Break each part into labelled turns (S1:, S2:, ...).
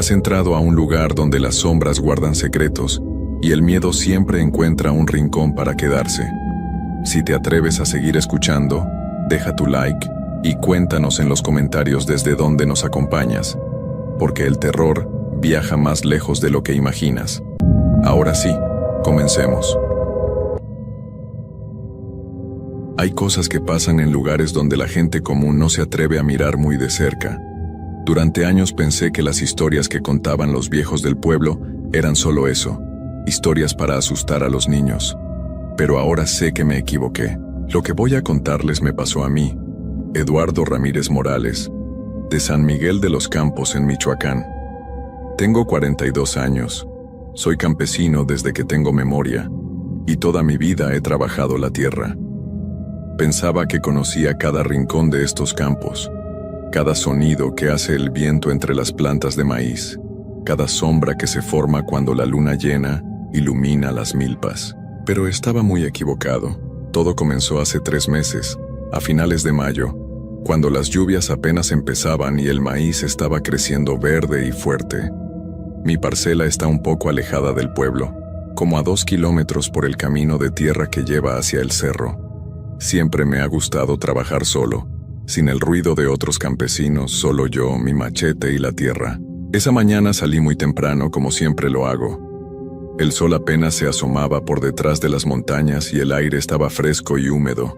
S1: Has entrado a un lugar donde las sombras guardan secretos y el miedo siempre encuentra un rincón para quedarse. Si te atreves a seguir escuchando, deja tu like y cuéntanos en los comentarios desde dónde nos acompañas, porque el terror viaja más lejos de lo que imaginas. Ahora sí, comencemos. Hay cosas que pasan en lugares donde la gente común no se atreve a mirar muy de cerca. Durante años pensé que las historias que contaban los viejos del pueblo eran solo eso, historias para asustar a los niños. Pero ahora sé que me equivoqué. Lo que voy a contarles me pasó a mí, Eduardo Ramírez Morales, de San Miguel de los Campos en Michoacán. Tengo 42 años, soy campesino desde que tengo memoria, y toda mi vida he trabajado la tierra. Pensaba que conocía cada rincón de estos campos, cada sonido que hace el viento entre las plantas de maíz, cada sombra que se forma cuando la luna llena ilumina las milpas. Pero estaba muy equivocado. Todo comenzó hace 3 meses, a finales de mayo, cuando las lluvias apenas empezaban y el maíz estaba creciendo verde y fuerte. Mi parcela está un poco alejada del pueblo, como a 2 kilómetros por el camino de tierra que lleva hacia el cerro. Siempre me ha gustado trabajar solo, sin el ruido de otros campesinos, solo yo, mi machete y la tierra. Esa mañana salí muy temprano, como siempre lo hago. El sol apenas se asomaba por detrás de las montañas y el aire estaba fresco y húmedo.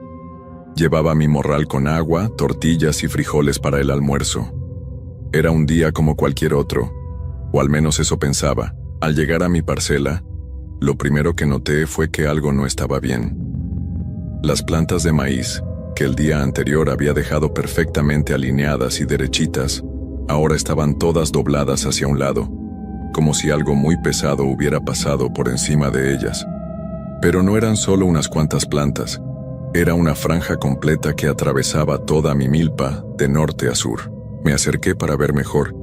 S1: Llevaba mi morral con agua, tortillas y frijoles para el almuerzo. Era un día como cualquier otro, o al menos eso pensaba. Al llegar a mi parcela, lo primero que noté fue que algo no estaba bien. Las plantas de maíz, que el día anterior había dejado perfectamente alineadas y derechitas, ahora estaban todas dobladas hacia un lado, como si algo muy pesado hubiera pasado por encima de ellas. Pero no eran solo unas cuantas plantas, era una franja completa que atravesaba toda mi milpa de norte a sur. Me acerqué para ver mejor,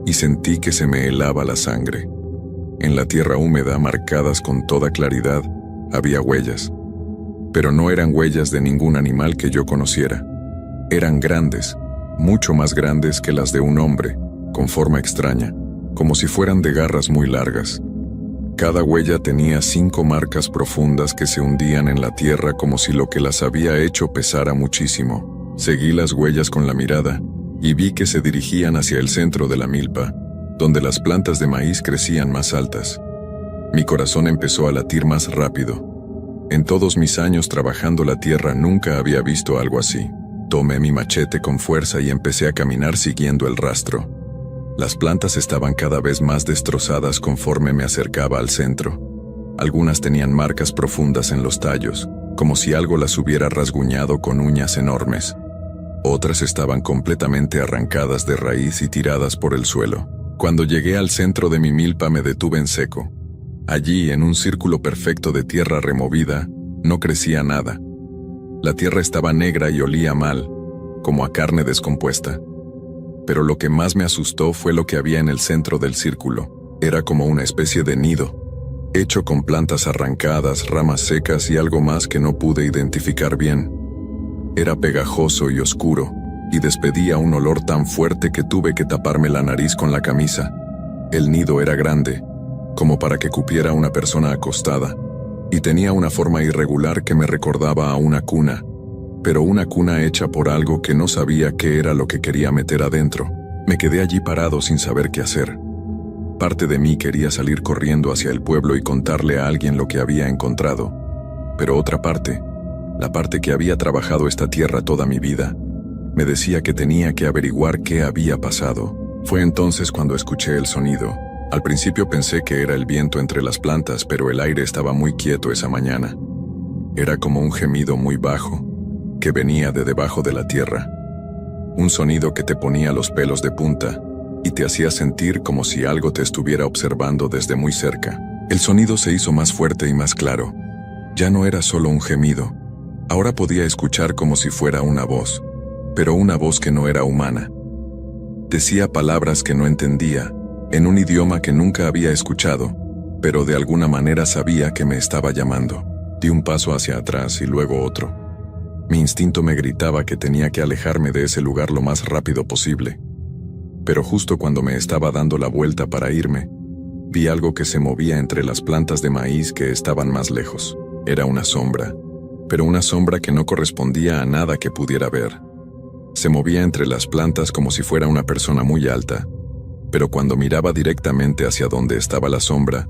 S1: y sentí que se me helaba la sangre. En la tierra húmeda, marcadas con toda claridad, había huellas. Pero no eran huellas de ningún animal que yo conociera. Eran grandes, mucho más grandes que las de un hombre, con forma extraña, como si fueran de garras muy largas. Cada huella tenía 5 marcas profundas que se hundían en la tierra como si lo que las había hecho pesara muchísimo. Seguí las huellas con la mirada y vi que se dirigían hacia el centro de la milpa, donde las plantas de maíz crecían más altas. Mi corazón empezó a latir más rápido. En todos mis años trabajando la tierra nunca había visto algo así. Tomé mi machete con fuerza y empecé a caminar siguiendo el rastro. Las plantas estaban cada vez más destrozadas conforme me acercaba al centro. Algunas tenían marcas profundas en los tallos, como si algo las hubiera rasguñado con uñas enormes. Otras estaban completamente arrancadas de raíz y tiradas por el suelo. Cuando llegué al centro de mi milpa me detuve en seco. Allí, en un círculo perfecto de tierra removida, no crecía nada. La tierra estaba negra y olía mal, como a carne descompuesta. Pero lo que más me asustó fue lo que había en el centro del círculo. Era como una especie de nido, hecho con plantas arrancadas, ramas secas y algo más que no pude identificar bien. Era pegajoso y oscuro, y despedía un olor tan fuerte que tuve que taparme la nariz con la camisa. El nido era grande, como para que cupiera una persona acostada, y tenía una forma irregular que me recordaba a una cuna, pero una cuna hecha por algo que no sabía qué era lo que quería meter adentro. Me quedé allí parado sin saber qué hacer. Parte de mí quería salir corriendo hacia el pueblo y contarle a alguien lo que había encontrado, pero otra parte, la parte que había trabajado esta tierra toda mi vida, me decía que tenía que averiguar qué había pasado. Fue entonces cuando escuché el sonido. Al principio pensé que era el viento entre las plantas, pero el aire estaba muy quieto esa mañana. Era como un gemido muy bajo, que venía de debajo de la tierra. Un sonido que te ponía los pelos de punta y te hacía sentir como si algo te estuviera observando desde muy cerca. El sonido se hizo más fuerte y más claro. Ya no era solo un gemido. Ahora podía escuchar como si fuera una voz, pero una voz que no era humana. Decía palabras que no entendía, en un idioma que nunca había escuchado, pero de alguna manera sabía que me estaba llamando. Di un paso hacia atrás y luego otro. Mi instinto me gritaba que tenía que alejarme de ese lugar lo más rápido posible. Pero justo cuando me estaba dando la vuelta para irme, vi algo que se movía entre las plantas de maíz que estaban más lejos. Era una sombra, pero una sombra que no correspondía a nada que pudiera ver. Se movía entre las plantas como si fuera una persona muy alta, pero cuando miraba directamente hacia donde estaba la sombra,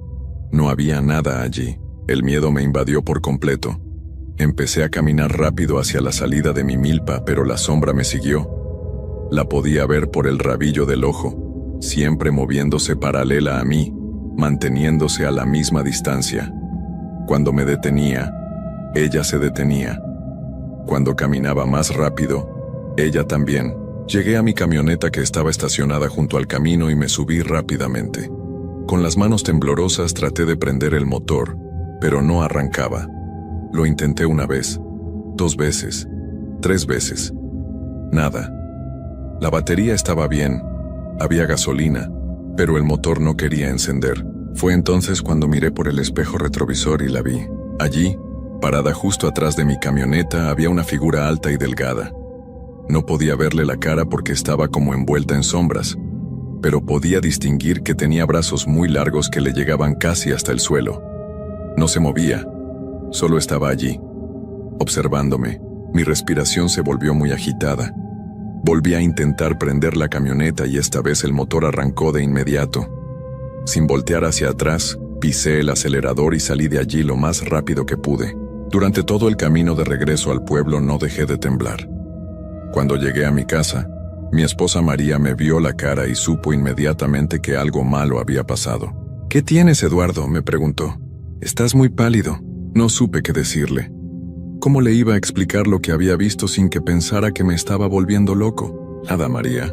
S1: no había nada allí. El miedo me invadió por completo. Empecé a caminar rápido hacia la salida de mi milpa, pero la sombra me siguió. La podía ver por el rabillo del ojo, siempre moviéndose paralela a mí, manteniéndose a la misma distancia. Cuando me detenía, ella se detenía. Cuando caminaba más rápido, ella también. Llegué a mi camioneta que estaba estacionada junto al camino y me subí rápidamente. Con las manos temblorosas traté de prender el motor, pero no arrancaba. Lo intenté una vez, 2 veces, 3 veces. Nada. La batería estaba bien, había gasolina, pero el motor no quería encender. Fue entonces cuando miré por el espejo retrovisor y la vi. Allí, parada justo atrás de mi camioneta, había una figura alta y delgada. No podía verle la cara porque estaba como envuelta en sombras, pero podía distinguir que tenía brazos muy largos que le llegaban casi hasta el suelo. No se movía, solo estaba allí, observándome. Mi respiración se volvió muy agitada. Volví a intentar prender la camioneta y esta vez el motor arrancó de inmediato. Sin voltear hacia atrás, pisé el acelerador y salí de allí lo más rápido que pude. Durante todo el camino de regreso al pueblo no dejé de temblar. Cuando llegué a mi casa, mi esposa María me vio la cara y supo inmediatamente que algo malo había pasado. «¿Qué tienes, Eduardo?», me preguntó. «Estás muy pálido». No supe qué decirle. ¿Cómo le iba a explicar lo que había visto sin que pensara que me estaba volviendo loco? «Nada, María.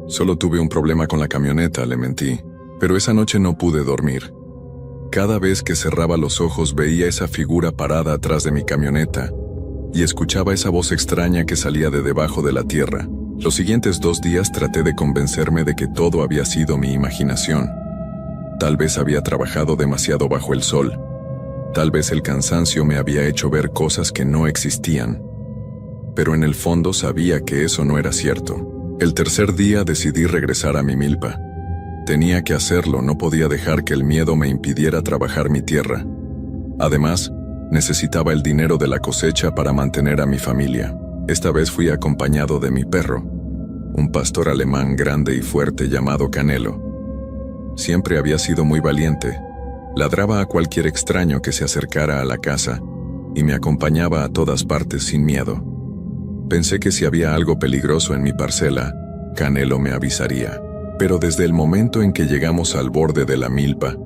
S1: Solo tuve un problema con la camioneta», le mentí. Pero esa noche no pude dormir. Cada vez que cerraba los ojos veía esa figura parada atrás de mi camioneta y escuchaba esa voz extraña que salía de debajo de la tierra. Los siguientes 2 días traté de convencerme de que todo había sido mi imaginación. Tal vez había trabajado demasiado bajo el sol. Tal vez el cansancio me había hecho ver cosas que no existían. Pero en el fondo sabía que eso no era cierto. El tercer día decidí regresar a mi milpa. Tenía que hacerlo, no podía dejar que el miedo me impidiera trabajar mi tierra. Además, necesitaba el dinero de la cosecha para mantener a mi familia. Esta vez fui acompañado de mi perro, un pastor alemán grande y fuerte llamado Canelo. Siempre había sido muy valiente. Ladraba a cualquier extraño que se acercara a la casa y me acompañaba a todas partes sin miedo. Pensé que si había algo peligroso en mi parcela, Canelo me avisaría. Pero desde el momento en que llegamos al borde de la milpa,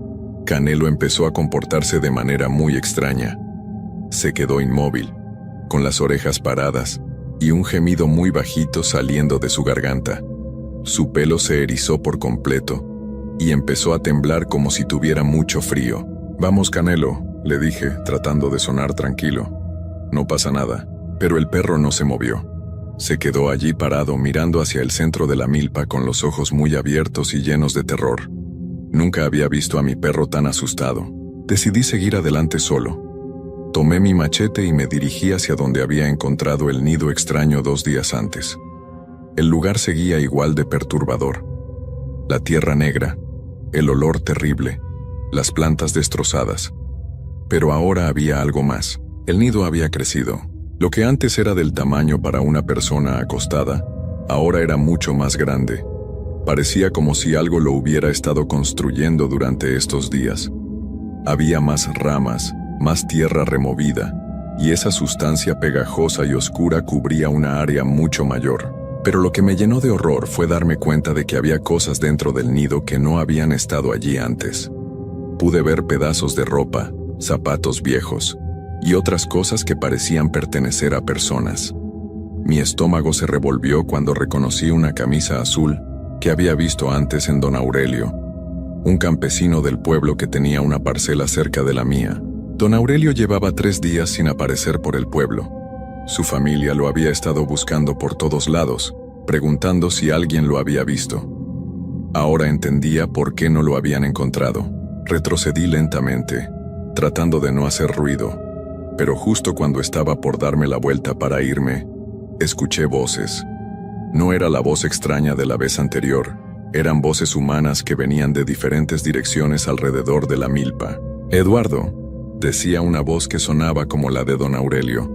S1: Canelo empezó a comportarse de manera muy extraña. Se quedó inmóvil, con las orejas paradas y un gemido muy bajito saliendo de su garganta. Su pelo se erizó por completo y empezó a temblar como si tuviera mucho frío. «Vamos, Canelo», le dije, tratando de sonar tranquilo. «No pasa nada». Pero el perro no se movió. Se quedó allí parado mirando hacia el centro de la milpa con los ojos muy abiertos y llenos de terror. Nunca había visto a mi perro tan asustado. Decidí seguir adelante solo. Tomé mi machete y me dirigí hacia donde había encontrado el nido extraño 2 días antes. El lugar seguía igual de perturbador. La tierra negra, el olor terrible, las plantas destrozadas. Pero ahora había algo más. El nido había crecido. Lo que antes era del tamaño para una persona acostada, ahora era mucho más grande. Parecía como si algo lo hubiera estado construyendo durante estos días. Había más ramas, más tierra removida, y esa sustancia pegajosa y oscura cubría una área mucho mayor. Pero lo que me llenó de horror fue darme cuenta de que había cosas dentro del nido que no habían estado allí antes. Pude ver pedazos de ropa, zapatos viejos, y otras cosas que parecían pertenecer a personas. Mi estómago se revolvió cuando reconocí una camisa azul que había visto antes en Don Aurelio, un campesino del pueblo que tenía una parcela cerca de la mía. Don Aurelio llevaba 3 días sin aparecer por el pueblo. Su familia lo había estado buscando por todos lados, preguntando si alguien lo había visto. Ahora entendía por qué no lo habían encontrado. Retrocedí lentamente, tratando de no hacer ruido. Pero justo cuando estaba por darme la vuelta para irme, escuché voces. No era la voz extraña de la vez anterior, Eran voces humanas que venían de diferentes direcciones alrededor de la milpa. «Eduardo», decía una voz que sonaba como la de don Aurelio.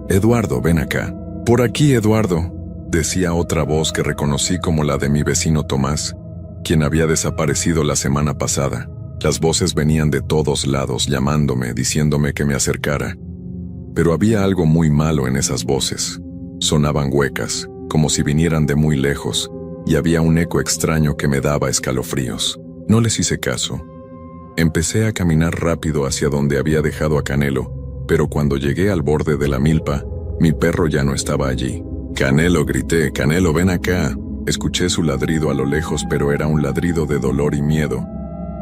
S1: «Eduardo, ven acá». «Por aquí, Eduardo», decía otra voz que reconocí como la de mi vecino Tomás, quien había desaparecido la semana pasada. Las voces venían de todos lados, llamándome, diciéndome que me acercara. Pero había algo muy malo en esas voces. Sonaban huecas, como si vinieran de muy lejos, y había un eco extraño que me daba escalofríos. No les hice caso. Empecé a caminar rápido hacia donde había dejado a Canelo, pero cuando llegué al borde de la milpa, mi perro ya no estaba allí. «Canelo», grité, «Canelo, ven acá». Escuché su ladrido a lo lejos, pero era un ladrido de dolor y miedo,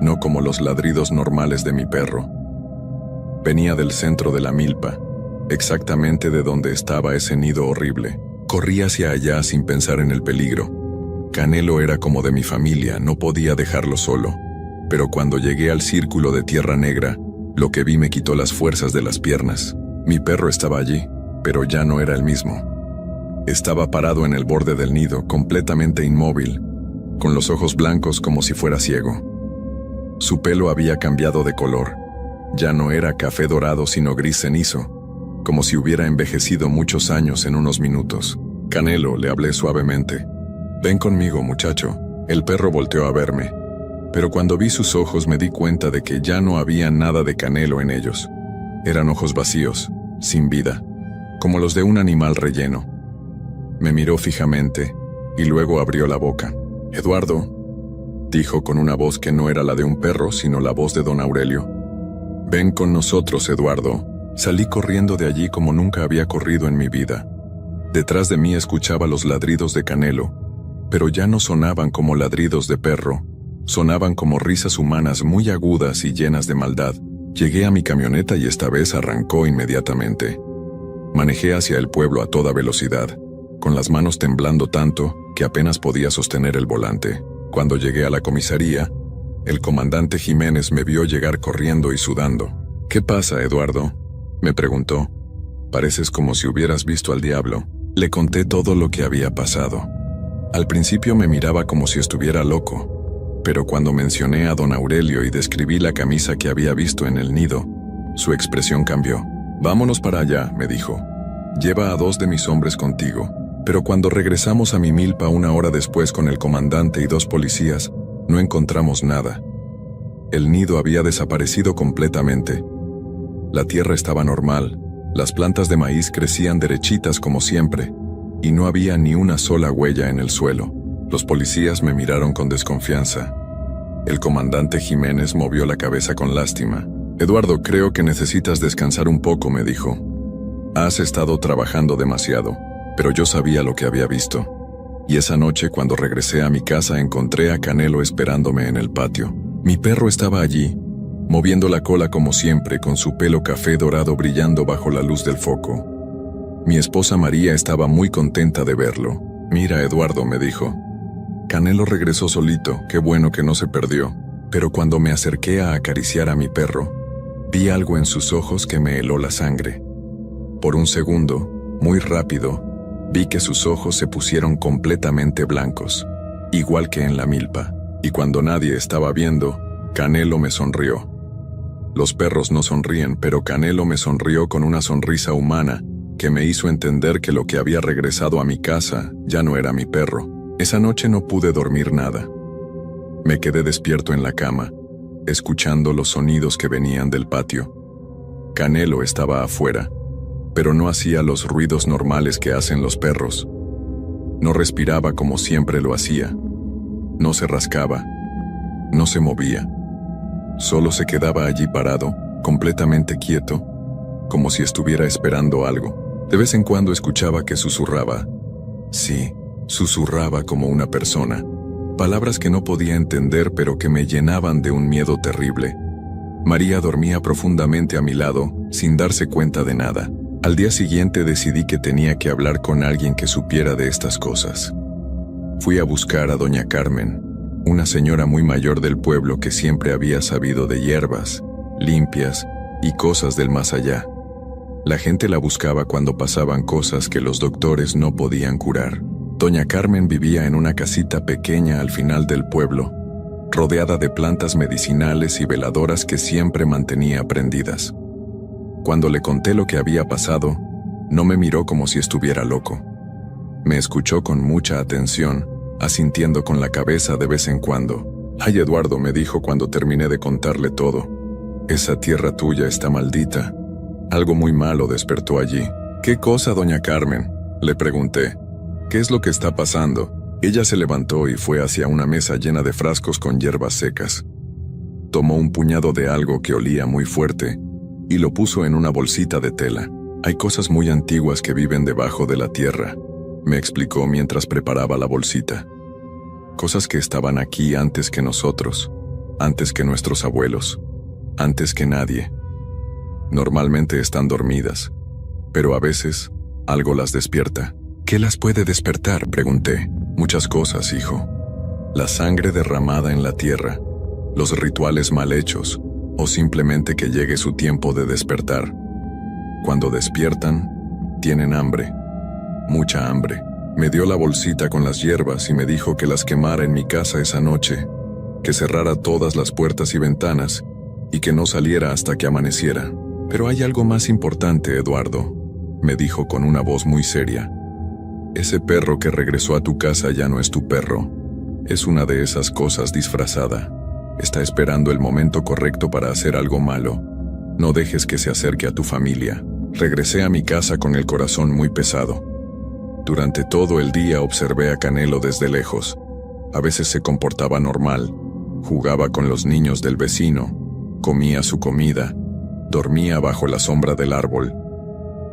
S1: no como los ladridos normales de mi perro. Venía del centro de la milpa, exactamente de donde estaba ese nido horrible. Corrí hacia allá sin pensar en el peligro. Canelo era como de mi familia, no podía dejarlo solo. Pero cuando llegué al círculo de tierra negra, lo que vi me quitó las fuerzas de las piernas. Mi perro estaba allí, pero ya no era el mismo. Estaba parado en el borde del nido, completamente inmóvil, con los ojos blancos como si fuera ciego. Su pelo había cambiado de color. Ya no era café dorado sino gris cenizo, como si hubiera envejecido muchos años en unos minutos. «Canelo», le hablé suavemente. «Ven conmigo, muchacho». El perro volteó a verme, pero cuando vi sus ojos me di cuenta de que ya no había nada de Canelo en ellos. Eran ojos vacíos, sin vida, como los de un animal relleno. Me miró fijamente y luego abrió la boca. «Eduardo», dijo con una voz que no era la de un perro, sino la voz de don Aurelio. «Ven con nosotros, Eduardo». Salí corriendo de allí como nunca había corrido en mi vida. Detrás de mí escuchaba los ladridos de Canelo, pero ya no sonaban como ladridos de perro, sonaban como risas humanas muy agudas y llenas de maldad. Llegué a mi camioneta y esta vez arrancó inmediatamente. Manejé hacia el pueblo a toda velocidad, con las manos temblando tanto que apenas podía sostener el volante. Cuando llegué a la comisaría, el comandante Jiménez me vio llegar corriendo y sudando. «¿Qué pasa, Eduardo?», me preguntó. «Pareces como si hubieras visto al diablo». Le conté todo lo que había pasado. Al principio me miraba como si estuviera loco, pero cuando mencioné a don Aurelio y describí la camisa que había visto en el nido, su expresión cambió. «Vámonos para allá», me dijo. «Lleva a 2 de mis hombres contigo». Pero cuando regresamos a mi milpa 1 hora después con el comandante y 2 policías, no encontramos nada. El nido había desaparecido completamente. La tierra estaba normal, las plantas de maíz crecían derechitas como siempre, y no había ni una sola huella en el suelo. Los policías me miraron con desconfianza. El comandante Jiménez movió la cabeza con lástima. «Eduardo, creo que necesitas descansar un poco», me dijo. «Has estado trabajando demasiado». Pero yo sabía lo que había visto. Y esa noche, cuando regresé a mi casa, encontré a Canelo esperándome en el patio. Mi perro estaba allí, moviendo la cola como siempre, con su pelo café dorado brillando bajo la luz del foco. Mi esposa María estaba muy contenta de verlo. «Mira, Eduardo», me dijo. «Canelo regresó solito, qué bueno que no se perdió». Pero cuando me acerqué a acariciar a mi perro, vi algo en sus ojos que me heló la sangre. Por un segundo, muy rápido, vi que sus ojos se pusieron completamente blancos, igual que en la milpa, y cuando nadie estaba viendo, Canelo me sonrió. Los perros no sonríen, pero Canelo me sonrió con una sonrisa humana que me hizo entender que lo que había regresado a mi casa ya no era mi perro. Esa noche no pude dormir nada. Me quedé despierto en la cama, escuchando los sonidos que venían del patio. Canelo estaba afuera, pero no hacía los ruidos normales que hacen los perros. No respiraba como siempre lo hacía. No se rascaba. No se movía. Solo se quedaba allí parado, completamente quieto, como si estuviera esperando algo. De vez en cuando escuchaba que susurraba. Sí, susurraba como una persona. Palabras que no podía entender, pero que me llenaban de un miedo terrible. María dormía profundamente a mi lado, sin darse cuenta de nada. Al día siguiente decidí que tenía que hablar con alguien que supiera de estas cosas. Fui a buscar a doña Carmen, una señora muy mayor del pueblo que siempre había sabido de hierbas, limpias y cosas del más allá. La gente la buscaba cuando pasaban cosas que los doctores no podían curar. Doña Carmen vivía en una casita pequeña al final del pueblo, rodeada de plantas medicinales y veladoras que siempre mantenía prendidas. Cuando le conté lo que había pasado, no me miró como si estuviera loco. Me escuchó con mucha atención, asintiendo con la cabeza de vez en cuando. «Ay, Eduardo», me dijo cuando terminé de contarle todo. «Esa tierra tuya está maldita. Algo muy malo despertó allí». «¿Qué cosa, doña Carmen?», le pregunté. «¿Qué es lo que está pasando?». Ella se levantó y fue hacia una mesa llena de frascos con hierbas secas. Tomó un puñado de algo que olía muy fuerte y lo puso en una bolsita de tela. «Hay cosas muy antiguas que viven debajo de la tierra», me explicó mientras preparaba la bolsita. «Cosas que estaban aquí antes que nosotros, antes que nuestros abuelos, antes que nadie. Normalmente están dormidas, pero a veces algo las despierta». «¿Qué las puede despertar?», pregunté. «Muchas cosas, hijo. La sangre derramada en la tierra, los rituales mal hechos, o simplemente que llegue su tiempo de despertar. Cuando despiertan, tienen hambre, mucha hambre». Me dio la bolsita con las hierbas y me dijo que las quemara en mi casa esa noche, que cerrara todas las puertas y ventanas y que no saliera hasta que amaneciera. «Pero hay algo más importante, Eduardo», me dijo con una voz muy seria. «Ese perro que regresó a tu casa ya no es tu perro. Es una de esas cosas disfrazada. Está esperando el momento correcto para hacer algo malo. No dejes que se acerque a tu familia». Regresé a mi casa con el corazón muy pesado. Durante todo el día observé a Canelo desde lejos. A veces se comportaba normal, jugaba con los niños del vecino, comía su comida, dormía bajo la sombra del árbol.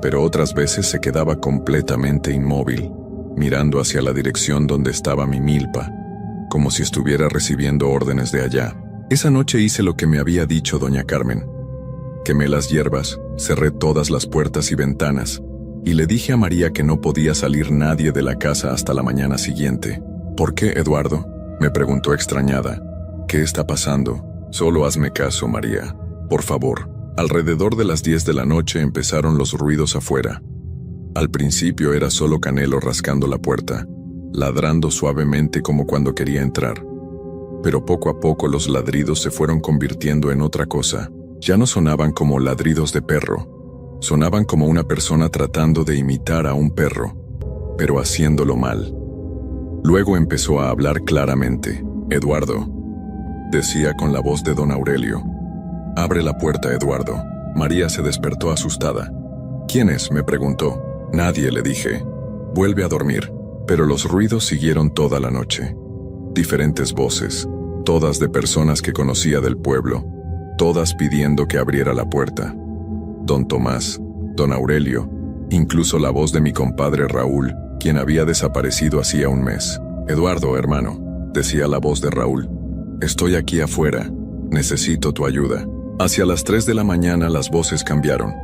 S1: Pero otras veces se quedaba completamente inmóvil, mirando hacia la dirección donde estaba mi milpa, como si estuviera recibiendo órdenes de allá. Esa noche hice lo que me había dicho doña Carmen. Quemé las hierbas, cerré todas las puertas y ventanas, y le dije a María que no podía salir nadie de la casa hasta la mañana siguiente. «¿Por qué, Eduardo?», me preguntó extrañada. «¿Qué está pasando? Solo hazme caso, María, por favor». Alrededor de las 10 de la noche empezaron los ruidos afuera. Al principio era solo Canelo rascando la puerta, ladrando suavemente como cuando quería entrar. Pero poco a poco los ladridos se fueron convirtiendo en otra cosa. Ya no sonaban como ladridos de perro. Sonaban como una persona tratando de imitar a un perro, pero haciéndolo mal. Luego empezó a hablar claramente. «Eduardo», decía con la voz de don Aurelio. «Abre la puerta, Eduardo». María se despertó asustada. «¿Quién es?», me preguntó. «Nadie», le dije. «Vuelve a dormir». Pero los ruidos siguieron toda la noche. Diferentes voces, todas de personas que conocía del pueblo, todas pidiendo que abriera la puerta. Don Tomás, don Aurelio, incluso la voz de mi compadre Raúl, quien había desaparecido hacía un mes. «Eduardo, hermano», decía la voz de Raúl. «Estoy aquí afuera. Necesito tu ayuda». Hacia las 3 de la mañana las voces cambiaron.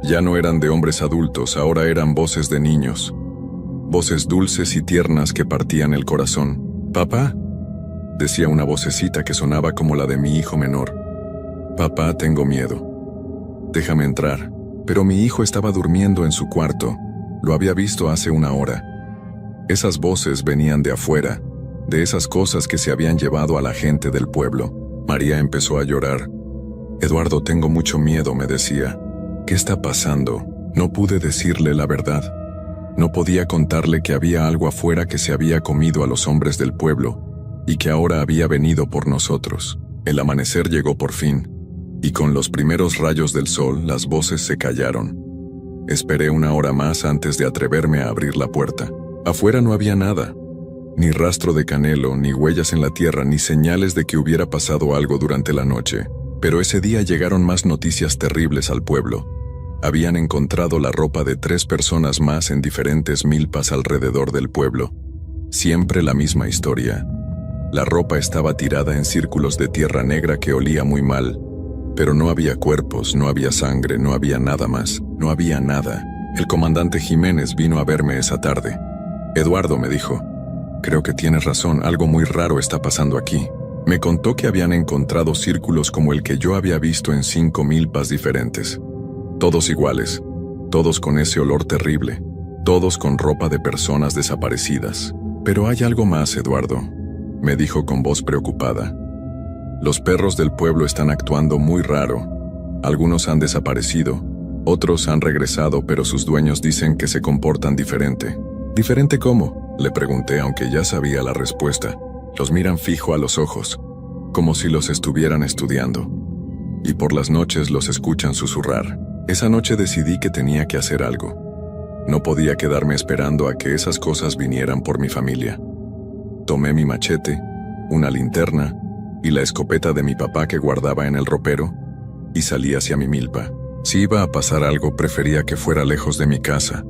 S1: Ya no eran de hombres adultos, ahora eran voces de niños. Voces dulces y tiernas que partían el corazón. «Papá», decía una vocecita que sonaba como la de mi hijo menor. «Papá, tengo miedo. Déjame entrar». Pero mi hijo estaba durmiendo en su cuarto. Lo había visto hace una hora. Esas voces venían de afuera, de esas cosas que se habían llevado a la gente del pueblo. María empezó a llorar. «Eduardo, tengo mucho miedo», me decía. «¿Qué está pasando?». No pude decirle la verdad. No podía contarle que había algo afuera que se había comido a los hombres del pueblo y que ahora había venido por nosotros. El amanecer llegó por fin, y con los primeros rayos del sol las voces se callaron. Esperé una hora más antes de atreverme a abrir la puerta. Afuera no había nada, ni rastro de Canelo, ni huellas en la tierra, ni señales de que hubiera pasado algo durante la noche. Pero ese día llegaron más noticias terribles al pueblo. Habían encontrado la ropa de 3 personas más en diferentes milpas alrededor del pueblo. Siempre la misma historia. La ropa estaba tirada en círculos de tierra negra que olía muy mal, pero no había cuerpos, no había sangre, no había nada más, no había nada. El comandante Jiménez vino a verme esa tarde. «Eduardo», me dijo, «creo que tienes razón, algo muy raro está pasando aquí». Me contó que habían encontrado círculos como el que yo había visto en 5 milpas diferentes. Todos iguales, todos con ese olor terrible, todos con ropa de personas desaparecidas. Pero hay algo más, Eduardo, me dijo con voz preocupada. Los perros del pueblo están actuando muy raro. Algunos han desaparecido, otros han regresado, pero sus dueños dicen que se comportan diferente. ¿Diferente cómo?, le pregunté, aunque ya sabía la respuesta. Los miran fijo a los ojos, como si los estuvieran estudiando. Y por las noches los escuchan susurrar. Esa noche decidí que tenía que hacer algo. No podía quedarme esperando a que esas cosas vinieran por mi familia. Tomé mi machete, una linterna y la escopeta de mi papá que guardaba en el ropero y salí hacia mi milpa. Si iba a pasar algo, prefería que fuera lejos de mi casa,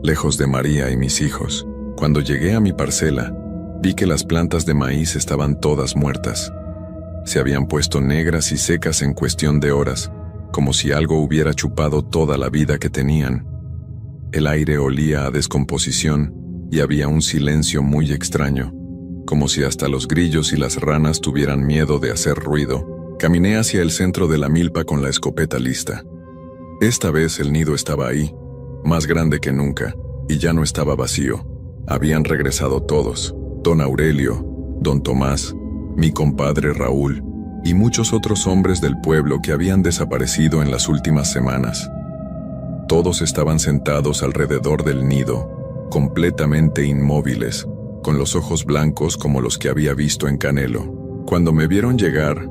S1: lejos de María y mis hijos. Cuando llegué a mi parcela, vi que las plantas de maíz estaban todas muertas. Se habían puesto negras y secas en cuestión de horas, como si algo hubiera chupado toda la vida que tenían. El aire olía a descomposición y había un silencio muy extraño, como si hasta los grillos y las ranas tuvieran miedo de hacer ruido. Caminé hacia el centro de la milpa con la escopeta lista. Esta vez el nido estaba ahí, más grande que nunca, y ya no estaba vacío. Habían regresado todos: don Aurelio, don Tomás, mi compadre Raúl, y muchos otros hombres del pueblo que habían desaparecido en las últimas semanas. Todos estaban sentados alrededor del nido, completamente inmóviles, con los ojos blancos como los que había visto en Canelo. Cuando me vieron llegar,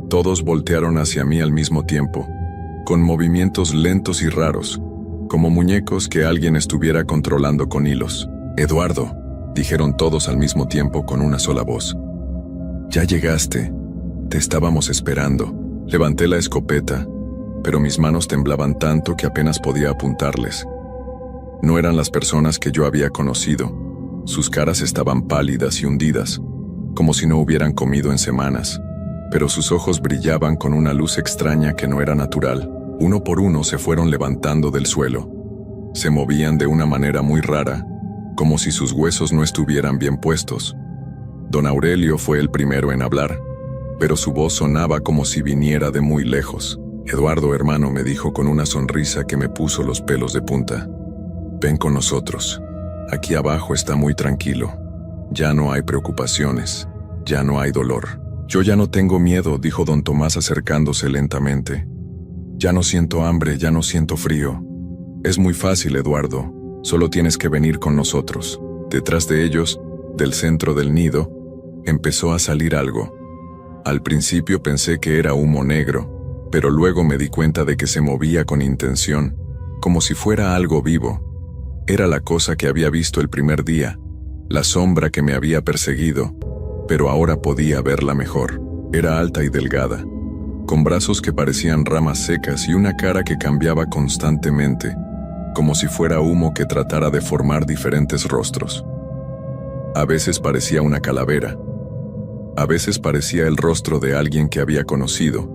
S1: todos voltearon hacia mí al mismo tiempo, con movimientos lentos y raros, como muñecos que alguien estuviera controlando con hilos. «Eduardo», dijeron todos al mismo tiempo con una sola voz. «Ya llegaste. Te estábamos esperando». Levanté la escopeta, pero mis manos temblaban tanto que apenas podía apuntarles. No eran las personas que yo había conocido. Sus caras estaban pálidas y hundidas, como si no hubieran comido en semanas, pero sus ojos brillaban con una luz extraña que no era natural. Uno por uno se fueron levantando del suelo. Se movían de una manera muy rara, como si sus huesos no estuvieran bien puestos. Don Aurelio fue el primero en hablar, pero su voz sonaba como si viniera de muy lejos. «Eduardo, hermano», me dijo con una sonrisa que me puso los pelos de punta. «Ven con nosotros. Aquí abajo está muy tranquilo. Ya no hay preocupaciones, ya no hay dolor». «Yo ya no tengo miedo», dijo don Tomás acercándose lentamente. «Ya no siento hambre, ya no siento frío. Es muy fácil, Eduardo. Solo tienes que venir con nosotros». Detrás de ellos, del centro del nido, empezó a salir algo. Al principio pensé que era humo negro, pero luego me di cuenta de que se movía con intención, como si fuera algo vivo. Era la cosa que había visto el primer día, la sombra que me había perseguido, pero ahora podía verla mejor. Era alta y delgada, con brazos que parecían ramas secas y una cara que cambiaba constantemente, como si fuera humo que tratara de formar diferentes rostros. A veces parecía una calavera, a veces parecía el rostro de alguien que había conocido,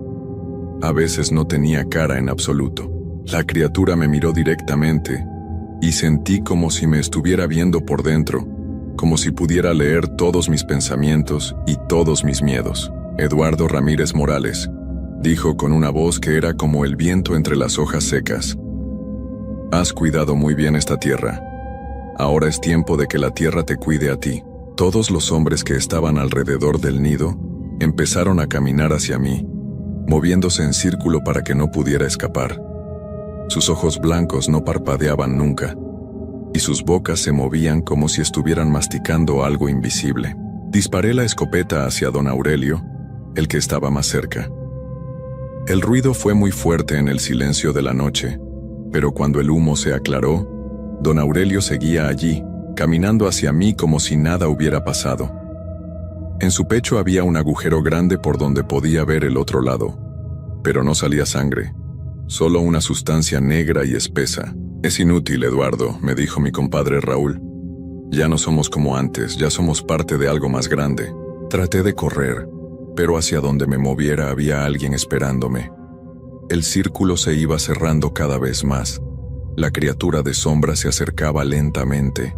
S1: a veces no tenía cara en absoluto. La criatura me miró directamente y sentí como si me estuviera viendo por dentro, como si pudiera leer todos mis pensamientos y todos mis miedos. «Eduardo Ramírez Morales», dijo con una voz que era como el viento entre las hojas secas. «Has cuidado muy bien esta tierra. Ahora es tiempo de que la tierra te cuide a ti». Todos los hombres que estaban alrededor del nido empezaron a caminar hacia mí, moviéndose en círculo para que no pudiera escapar. Sus ojos blancos no parpadeaban nunca, y sus bocas se movían como si estuvieran masticando algo invisible. Disparé la escopeta hacia don Aurelio, el que estaba más cerca. El ruido fue muy fuerte en el silencio de la noche, pero cuando el humo se aclaró, don Aurelio seguía allí, caminando hacia mí como si nada hubiera pasado. En su pecho había un agujero grande por donde podía ver el otro lado, pero no salía sangre, solo una sustancia negra y espesa. «Es inútil, Eduardo», me dijo mi compadre Raúl. «Ya no somos como antes, ya somos parte de algo más grande». Traté de correr, pero hacia donde me moviera había alguien esperándome. El círculo se iba cerrando cada vez más. La criatura de sombra se acercaba lentamente,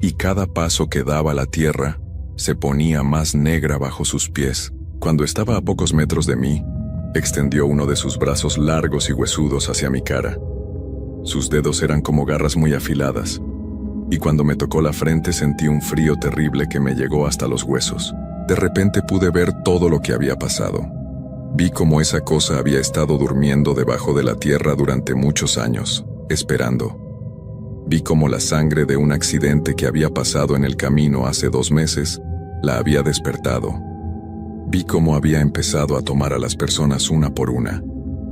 S1: y cada paso que daba la tierra se ponía más negra bajo sus pies. Cuando estaba a pocos metros de mí, extendió uno de sus brazos largos y huesudos hacia mi cara. Sus dedos eran como garras muy afiladas, y cuando me tocó la frente sentí un frío terrible que me llegó hasta los huesos. De repente pude ver todo lo que había pasado. Vi cómo esa cosa había estado durmiendo debajo de la tierra durante muchos años, esperando. Vi cómo la sangre de un accidente que había pasado en el camino hace 2 meses la había despertado. Vi cómo había empezado a tomar a las personas una por una,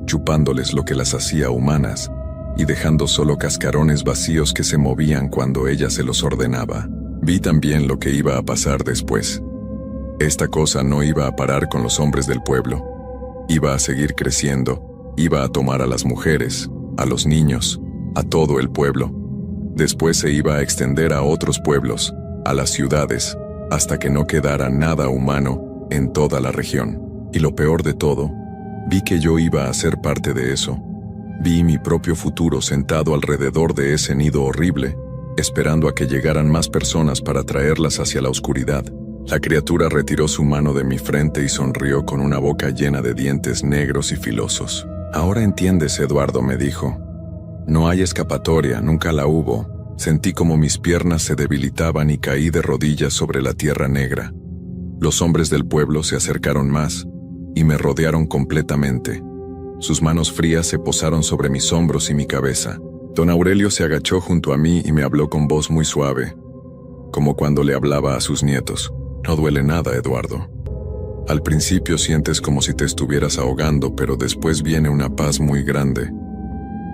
S1: chupándoles lo que las hacía humanas y dejando solo cascarones vacíos que se movían cuando ella se los ordenaba. Vi también lo que iba a pasar después. Esta cosa no iba a parar con los hombres del pueblo. Iba a seguir creciendo, iba a tomar a las mujeres, a los niños, a todo el pueblo. Después se iba a extender a otros pueblos, a las ciudades, hasta que no quedara nada humano en toda la región. Y lo peor de todo, vi que yo iba a ser parte de eso. Vi mi propio futuro sentado alrededor de ese nido horrible, esperando a que llegaran más personas para traerlas hacia la oscuridad. La criatura retiró su mano de mi frente y sonrió con una boca llena de dientes negros y filosos. «Ahora entiendes, Eduardo», me dijo. «No hay escapatoria, nunca la hubo». Sentí como mis piernas se debilitaban y caí de rodillas sobre la tierra negra. Los hombres del pueblo se acercaron más y me rodearon completamente. Sus manos frías se posaron sobre mis hombros y mi cabeza. Don Aurelio se agachó junto a mí y me habló con voz muy suave, como cuando le hablaba a sus nietos. «No duele nada, Eduardo. Al principio sientes como si te estuvieras ahogando, pero después viene una paz muy grande.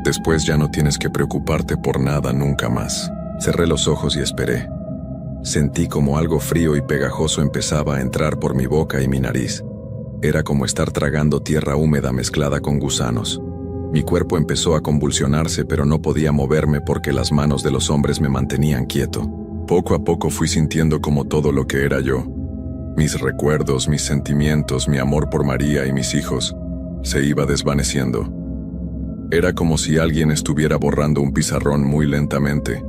S1: Después ya no tienes que preocuparte por nada nunca más». Cerré los ojos y esperé. Sentí como algo frío y pegajoso empezaba a entrar por mi boca y mi nariz. Era como estar tragando tierra húmeda mezclada con gusanos. Mi cuerpo empezó a convulsionarse, pero no podía moverme porque las manos de los hombres me mantenían quieto. Poco a poco fui sintiendo como todo lo que era yo, mis recuerdos, mis sentimientos, mi amor por María y mis hijos, se iba desvaneciendo. Era como si alguien estuviera borrando un pizarrón muy lentamente,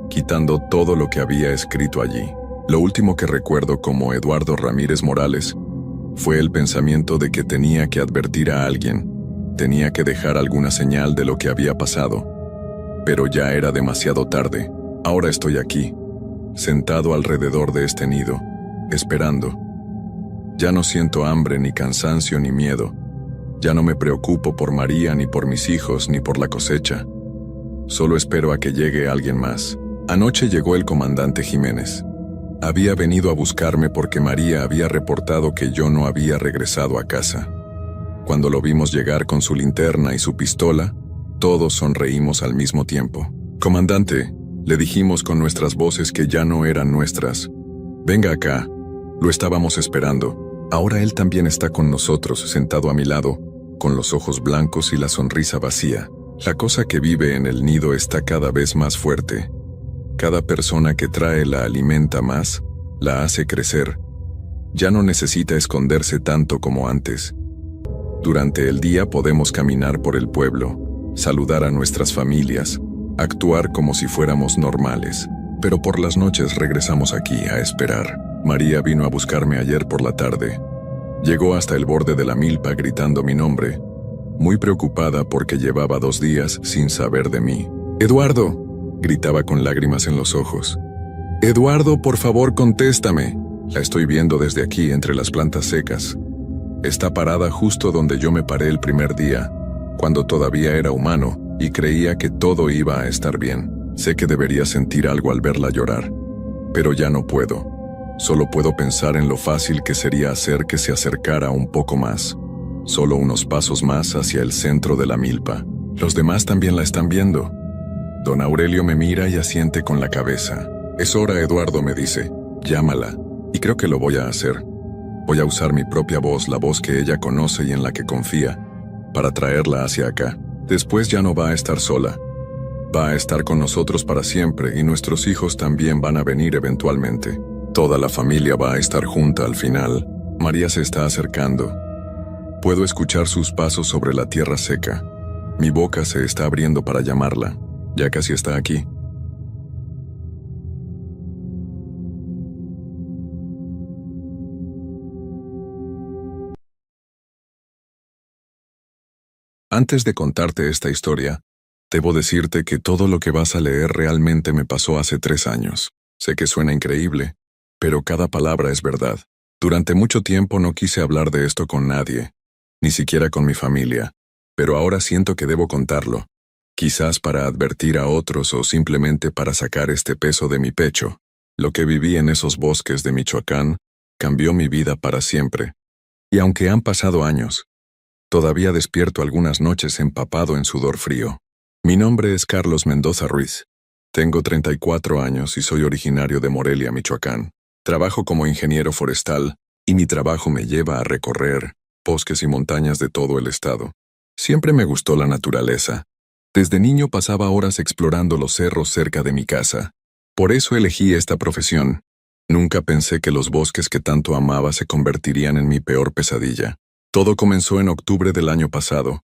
S1: quitando todo lo que había escrito allí. Lo último que recuerdo como Eduardo Ramírez Morales fue el pensamiento de que tenía que advertir a alguien, tenía que dejar alguna señal de lo que había pasado. Pero ya era demasiado tarde. Ahora estoy aquí, sentado alrededor de este nido, esperando. Ya no siento hambre, ni cansancio, ni miedo. Ya no me preocupo por María, ni por mis hijos, ni por la cosecha. Solo espero a que llegue alguien más. Anoche llegó el comandante Jiménez. Había venido a buscarme porque María había reportado que yo no había regresado a casa. Cuando lo vimos llegar con su linterna y su pistola, todos sonreímos al mismo tiempo. «Comandante», le dijimos con nuestras voces que ya no eran nuestras. «Venga acá, lo estábamos esperando». Ahora él también está con nosotros, sentado a mi lado, con los ojos blancos y la sonrisa vacía. La cosa que vive en el nido está cada vez más fuerte. Cada persona que trae la alimenta más, la hace crecer. Ya no necesita esconderse tanto como antes. Durante el día podemos caminar por el pueblo, saludar a nuestras familias, actuar como si fuéramos normales. Pero por las noches regresamos aquí a esperar. María vino a buscarme ayer por la tarde. Llegó hasta el borde de la milpa gritando mi nombre, muy preocupada porque llevaba 2 días sin saber de mí. «Eduardo», gritaba con lágrimas en los ojos. «Eduardo, por favor, contéstame». La estoy viendo desde aquí entre las plantas secas. Está parada justo donde yo me paré el primer día, cuando todavía era humano y creía que todo iba a estar bien. Sé que debería sentir algo al verla llorar, pero ya no puedo. Solo puedo pensar en lo fácil que sería hacer que se acercara un poco más. Solo unos pasos más hacia el centro de la milpa. Los demás también la están viendo. Don Aurelio me mira y asiente con la cabeza. «Es hora, Eduardo», me dice. «Llámala». Y creo que lo voy a hacer. Voy a usar mi propia voz, la voz que ella conoce y en la que confía, para traerla hacia acá. Después ya no va a estar sola. Va a estar con nosotros para siempre y nuestros hijos también van a venir eventualmente. Toda la familia va a estar junta al final. María se está acercando. Puedo escuchar sus pasos sobre la tierra seca. Mi boca se está abriendo para llamarla. Ya casi está aquí. Antes de contarte esta historia, Debo decirte que todo lo que vas a leer realmente me pasó hace 3 años. Sé que suena increíble, pero cada palabra es verdad. Durante mucho tiempo no quise hablar de esto con nadie, ni siquiera con mi familia, pero ahora siento que debo contarlo, quizás para advertir a otros o simplemente para sacar este peso de mi pecho. Lo que viví en esos bosques de Michoacán cambió mi vida para siempre. Y aunque han pasado años, todavía despierto algunas noches empapado en sudor frío. Mi nombre es Carlos Mendoza Ruiz. Tengo 34 años y soy originario de Morelia, Michoacán. Trabajo como ingeniero forestal y mi trabajo me lleva a recorrer bosques y montañas de todo el estado. Siempre me gustó la naturaleza. Desde niño pasaba horas explorando los cerros cerca de mi casa. Por eso elegí esta profesión. Nunca pensé que los bosques que tanto amaba se convertirían en mi peor pesadilla. Todo comenzó en octubre del año pasado,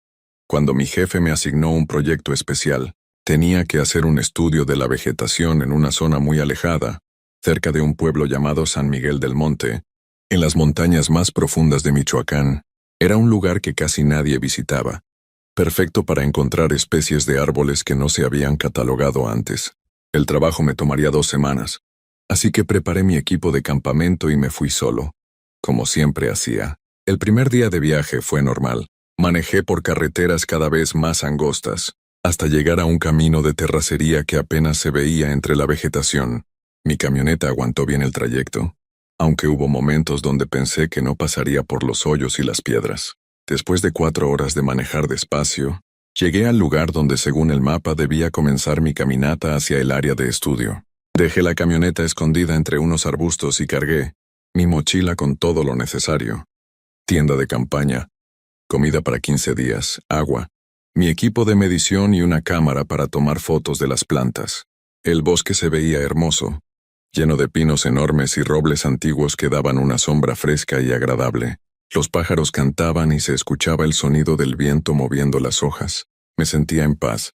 S1: cuando mi jefe me asignó un proyecto especial. Tenía que hacer un estudio de la vegetación en una zona muy alejada, cerca de un pueblo llamado San Miguel del Monte, en las montañas más profundas de Michoacán. Era un lugar que casi nadie visitaba, perfecto para encontrar especies de árboles que no se habían catalogado antes. El trabajo me tomaría 2 semanas, así que preparé mi equipo de campamento y me fui solo, como siempre hacía. El primer día de viaje fue normal. Manejé por carreteras cada vez más angostas, hasta llegar a un camino de terracería que apenas se veía entre la vegetación. Mi camioneta aguantó bien el trayecto, aunque hubo momentos donde pensé que no pasaría por los hoyos y las piedras. Después de 4 horas de manejar despacio, llegué al lugar donde según el mapa debía comenzar mi caminata hacia el área de estudio. Dejé la camioneta escondida entre unos arbustos y cargué mi mochila con todo lo necesario. Tienda de campaña, comida para 15 días, agua, mi equipo de medición y una cámara para tomar fotos de las plantas. El bosque se veía hermoso, lleno de pinos enormes y robles antiguos que daban una sombra fresca y agradable. Los pájaros cantaban y se escuchaba el sonido del viento moviendo las hojas. Me sentía en paz,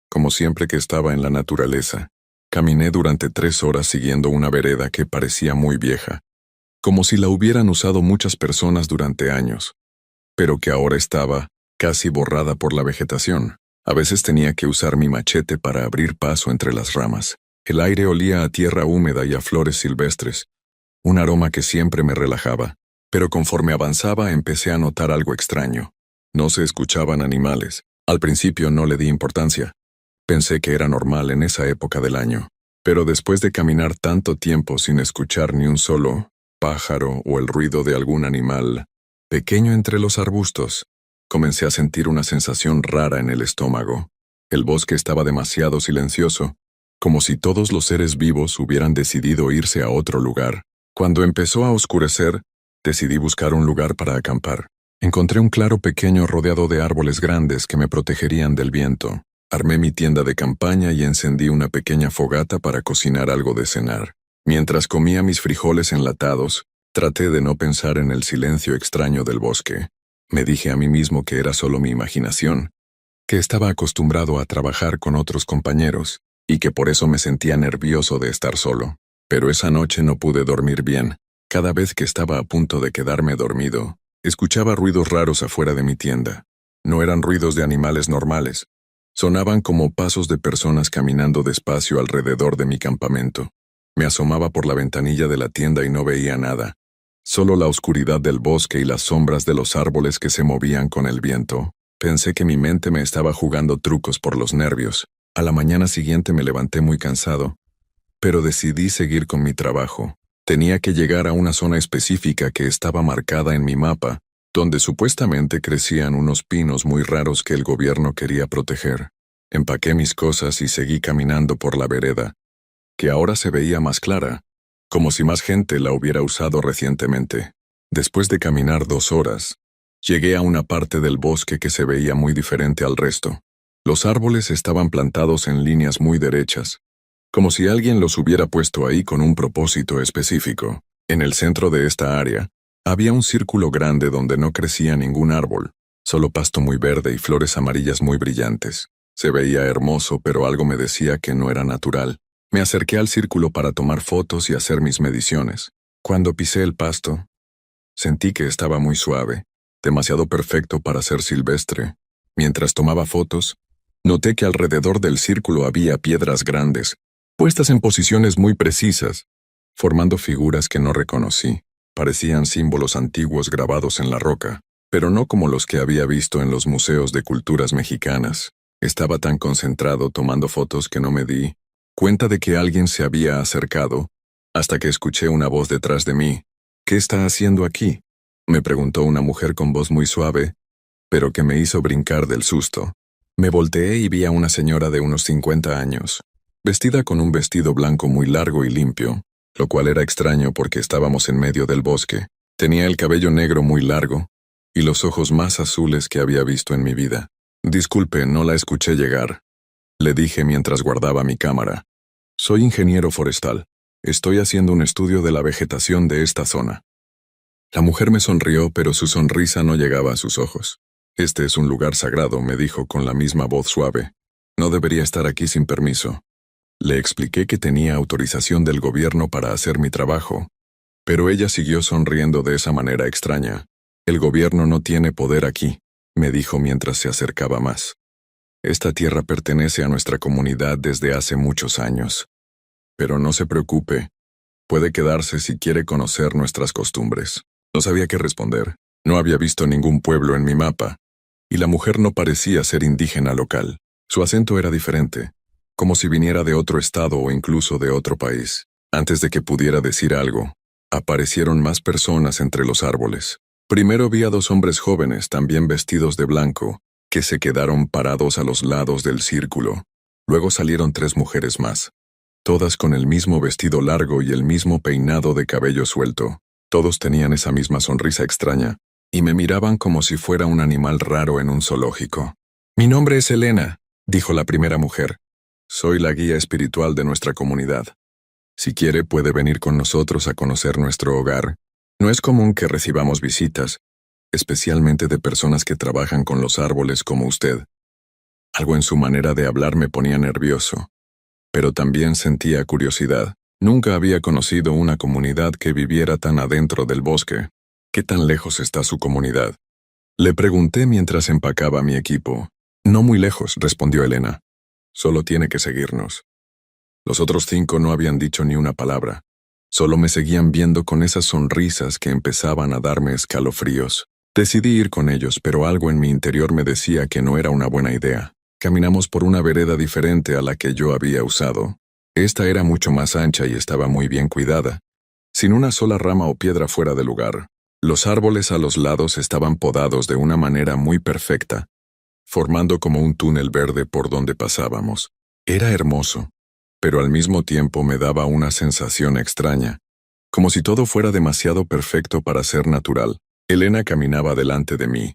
S1: como siempre que estaba en la naturaleza. Caminé durante 3 horas siguiendo una vereda que parecía muy vieja, como si la hubieran usado muchas personas durante años, pero que ahora estaba casi borrada por la vegetación. A veces tenía que usar mi machete para abrir paso entre las ramas. El aire olía a tierra húmeda y a flores silvestres, un aroma que siempre me relajaba. Pero conforme avanzaba empecé a notar algo extraño. No se escuchaban animales. Al principio no le di importancia. Pensé que era normal en esa época del año. Pero después de caminar tanto tiempo sin escuchar ni un solo pájaro o el ruido de algún animal pequeño entre los arbustos, comencé a sentir una sensación rara en el estómago. El bosque estaba demasiado silencioso, como si todos los seres vivos hubieran decidido irse a otro lugar. Cuando empezó a oscurecer, decidí buscar un lugar para acampar. Encontré un claro pequeño rodeado de árboles grandes que me protegerían del viento. Armé mi tienda de campaña y encendí una pequeña fogata para cocinar algo de cenar. Mientras comía mis frijoles enlatados, traté de no pensar en el silencio extraño del bosque. Me dije a mí mismo que era solo mi imaginación, que estaba acostumbrado a trabajar con otros compañeros y que por eso me sentía nervioso de estar solo. Pero esa noche no pude dormir bien. Cada vez que estaba a punto de quedarme dormido, escuchaba ruidos raros afuera de mi tienda. No eran ruidos de animales normales. Sonaban como pasos de personas caminando despacio alrededor de mi campamento. Me asomaba por la ventanilla de la tienda y no veía nada. Solo la oscuridad del bosque y las sombras de los árboles que se movían con el viento. Pensé que mi mente me estaba jugando trucos por los nervios. A la mañana siguiente me levanté muy cansado, pero decidí seguir con mi trabajo. Tenía que llegar a una zona específica que estaba marcada en mi mapa, donde supuestamente crecían unos pinos muy raros que el gobierno quería proteger. Empaqué mis cosas y seguí caminando por la vereda, que ahora se veía más clara, como si más gente la hubiera usado recientemente. Después de caminar 2 horas, llegué a una parte del bosque que se veía muy diferente al resto. Los árboles estaban plantados en líneas muy derechas, como si alguien los hubiera puesto ahí con un propósito específico. En el centro de esta área, había un círculo grande donde no crecía ningún árbol, solo pasto muy verde y flores amarillas muy brillantes. Se veía hermoso, pero algo me decía que no era natural. Me acerqué al círculo para tomar fotos y hacer mis mediciones. Cuando pisé el pasto, sentí que estaba muy suave, demasiado perfecto para ser silvestre. Mientras tomaba fotos, Noté que alrededor del círculo había piedras grandes, puestas en posiciones muy precisas, formando figuras que no reconocí. Parecían símbolos antiguos grabados en la roca, pero no como los que había visto en los museos de culturas mexicanas. Estaba tan concentrado tomando fotos que no me di cuenta de que alguien se había acercado, hasta que escuché una voz detrás de mí. «¿Qué está haciendo aquí?», me preguntó una mujer con voz muy suave, pero que me hizo brincar del susto. Me volteé y vi a una señora de unos 50 años, vestida con un vestido blanco muy largo y limpio, lo cual era extraño porque estábamos en medio del bosque. Tenía el cabello negro muy largo y los ojos más azules que había visto en mi vida. «Disculpe, no la escuché llegar», le dije mientras guardaba mi cámara. «Soy ingeniero forestal. Estoy haciendo un estudio de la vegetación de esta zona». La mujer me sonrió, pero su sonrisa no llegaba a sus ojos. «Este es un lugar sagrado», me dijo con la misma voz suave. «No debería estar aquí sin permiso». Le expliqué que tenía autorización del gobierno para hacer mi trabajo, pero ella siguió sonriendo de esa manera extraña. «El gobierno no tiene poder aquí», me dijo mientras se acercaba más. «Esta tierra pertenece a nuestra comunidad desde hace muchos años. Pero no se preocupe, puede quedarse si quiere conocer nuestras costumbres». No sabía qué responder. No había visto ningún pueblo en mi mapa, y la mujer no parecía ser indígena local. Su acento era diferente, como si viniera de otro estado o incluso de otro país. Antes de que pudiera decir algo, aparecieron más personas entre los árboles. Primero vi a 2 hombres jóvenes, también vestidos de blanco, que se quedaron parados a los lados del círculo. Luego salieron 3 mujeres más, todas con el mismo vestido largo y el mismo peinado de cabello suelto. Todos tenían esa misma sonrisa extraña, y me miraban como si fuera un animal raro en un zoológico. «Mi nombre es Elena», dijo la primera mujer. «Soy la guía espiritual de nuestra comunidad. Si quiere, puede venir con nosotros a conocer nuestro hogar. No es común que recibamos visitas, especialmente de personas que trabajan con los árboles como usted». Algo en su manera de hablar me ponía nervioso, pero también sentía curiosidad. Nunca había conocido una comunidad que viviera tan adentro del bosque. «¿Qué tan lejos está su comunidad?», le pregunté mientras empacaba mi equipo. «No muy lejos», respondió Elena. «Solo tiene que seguirnos». Los otros 5 no habían dicho ni una palabra. Solo me seguían viendo con esas sonrisas que empezaban a darme escalofríos. Decidí ir con ellos, pero algo en mi interior me decía que no era una buena idea. Caminamos por una vereda diferente a la que yo había usado. Esta era mucho más ancha y estaba muy bien cuidada, sin una sola rama o piedra fuera de lugar. Los árboles a los lados estaban podados de una manera muy perfecta, formando como un túnel verde por donde pasábamos. Era hermoso, pero al mismo tiempo me daba una sensación extraña, como si todo fuera demasiado perfecto para ser natural. Elena caminaba delante de mí,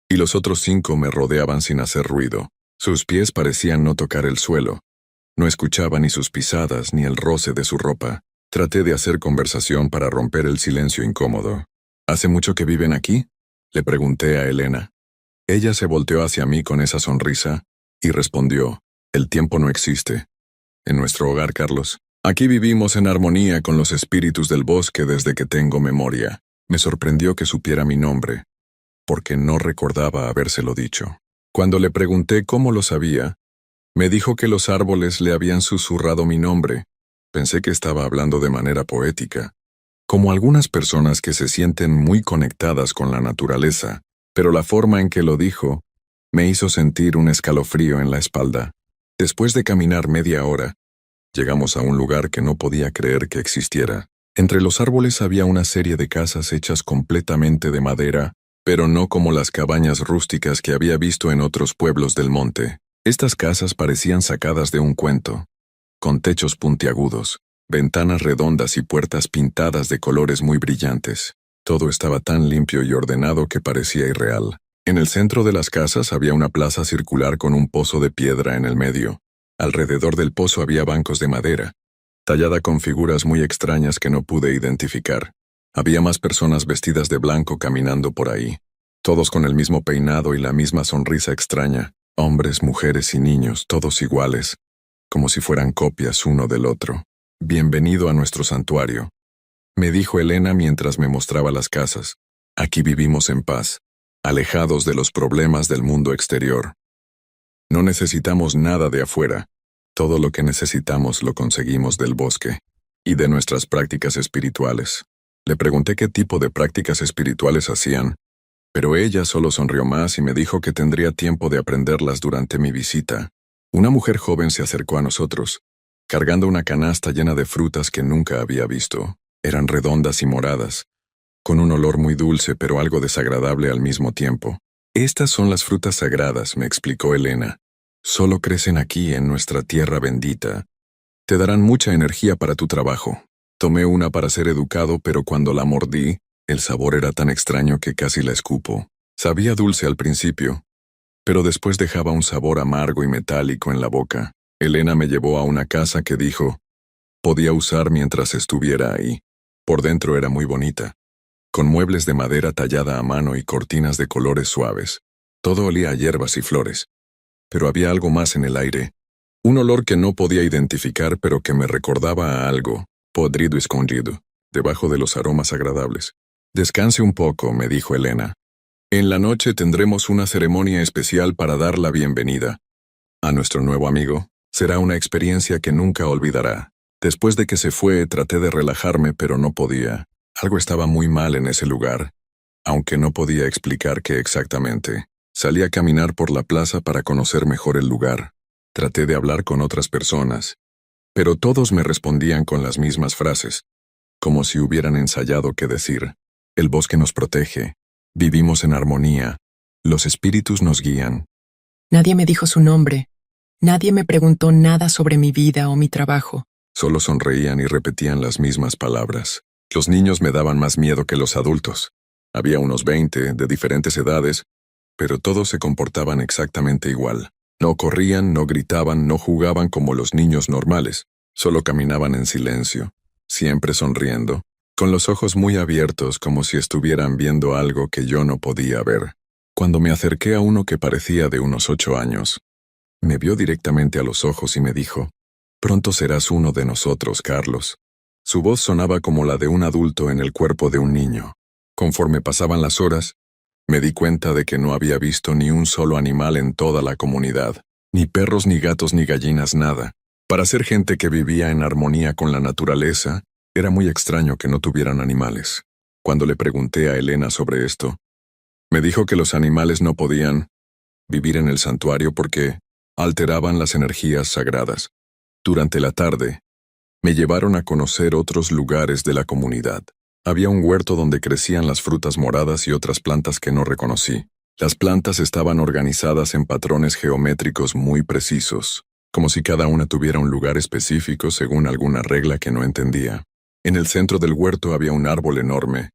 S1: y los otros 5 me rodeaban sin hacer ruido. Sus pies parecían no tocar el suelo. No escuchaba ni sus pisadas ni el roce de su ropa. Traté de hacer conversación para romper el silencio incómodo. «¿Hace mucho que viven aquí?», le pregunté a Elena. Ella se volteó hacia mí con esa sonrisa y respondió: «El tiempo no existe. En nuestro hogar, Carlos, aquí vivimos en armonía con los espíritus del bosque desde que tengo memoria». Me sorprendió que supiera mi nombre, porque no recordaba habérselo dicho. Cuando le pregunté cómo lo sabía, me dijo que los árboles le habían susurrado mi nombre. Pensé que estaba hablando de manera poética, como algunas personas que se sienten muy conectadas con la naturaleza, pero la forma en que lo dijo me hizo sentir un escalofrío en la espalda. Después de caminar media hora, llegamos a un lugar que no podía creer que existiera. Entre los árboles había una serie de casas hechas completamente de madera, pero no como las cabañas rústicas que había visto en otros pueblos del monte. Estas casas parecían sacadas de un cuento, con techos puntiagudos, ventanas redondas y puertas pintadas de colores muy brillantes. Todo estaba tan limpio y ordenado que parecía irreal. En el centro de las casas había una plaza circular con un pozo de piedra en el medio. Alrededor del pozo había bancos de madera, tallada con figuras muy extrañas que no pude identificar. Había más personas vestidas de blanco caminando por ahí, todos con el mismo peinado y la misma sonrisa extraña. Hombres, mujeres y niños, todos iguales, como si fueran copias uno del otro. «Bienvenido a nuestro santuario», me dijo Elena mientras me mostraba las casas. «Aquí vivimos en paz, alejados de los problemas del mundo exterior». No necesitamos nada de afuera. Todo lo que necesitamos lo conseguimos del bosque y de nuestras prácticas espirituales. Le pregunté qué tipo de prácticas espirituales hacían, pero ella solo sonrió más y me dijo que tendría tiempo de aprenderlas durante mi visita. Una mujer joven se acercó a nosotros, cargando una canasta llena de frutas que nunca había visto. Eran redondas y moradas, con un olor muy dulce pero algo desagradable al mismo tiempo. Estas son las frutas sagradas, me explicó Elena. Solo crecen aquí en nuestra tierra bendita. Te darán mucha energía para tu trabajo. Tomé una para ser educado, pero cuando la mordí, el sabor era tan extraño que casi la escupo. Sabía dulce al principio, pero después dejaba un sabor amargo y metálico en la boca. Elena me llevó a una casa que dijo podía usar mientras estuviera ahí. Por dentro era muy bonita, con muebles de madera tallada a mano y cortinas de colores suaves. Todo olía a hierbas y flores. Pero había algo más en el aire. Un olor que no podía identificar pero que me recordaba a algo, podrido y escondido, debajo de los aromas agradables. Descanse un poco, me dijo Elena. En la noche tendremos una ceremonia especial para dar la bienvenida a nuestro nuevo amigo. Será una experiencia que nunca olvidará. Después de que se fue, traté de relajarme, pero no podía. Algo estaba muy mal en ese lugar, aunque no podía explicar qué exactamente. Salí a caminar por la plaza para conocer mejor el lugar. Traté de hablar con otras personas, pero todos me respondían con las mismas frases, como si hubieran ensayado qué decir. El bosque nos protege. Vivimos en armonía. Los espíritus nos guían.
S2: Nadie me dijo su nombre. Nadie me preguntó nada sobre mi vida o mi trabajo.
S1: Solo sonreían y repetían las mismas palabras. Los niños me daban más miedo que los adultos. Había unos 20, de diferentes edades, pero todos se comportaban exactamente igual. No corrían, no gritaban, no jugaban como los niños normales. Solo caminaban en silencio, siempre sonriendo, con los ojos muy abiertos como si estuvieran viendo algo que yo no podía ver. Cuando me acerqué a uno que parecía de unos 8 años, me vio directamente a los ojos y me dijo, «Pronto serás uno de nosotros, Carlos». Su voz sonaba como la de un adulto en el cuerpo de un niño. Conforme pasaban las horas, me di cuenta de que no había visto ni un solo animal en toda la comunidad. Ni perros, ni gatos, ni gallinas, nada. Para ser gente que vivía en armonía con la naturaleza, era muy extraño que no tuvieran animales. Cuando le pregunté a Elena sobre esto, me dijo que los animales no podían vivir en el santuario porque alteraban las energías sagradas. Durante la tarde, me llevaron a conocer otros lugares de la comunidad. Había un huerto donde crecían las frutas moradas y otras plantas que no reconocí. Las plantas estaban organizadas en patrones geométricos muy precisos, como si cada una tuviera un lugar específico según alguna regla que no entendía. En el centro del huerto había un árbol enorme,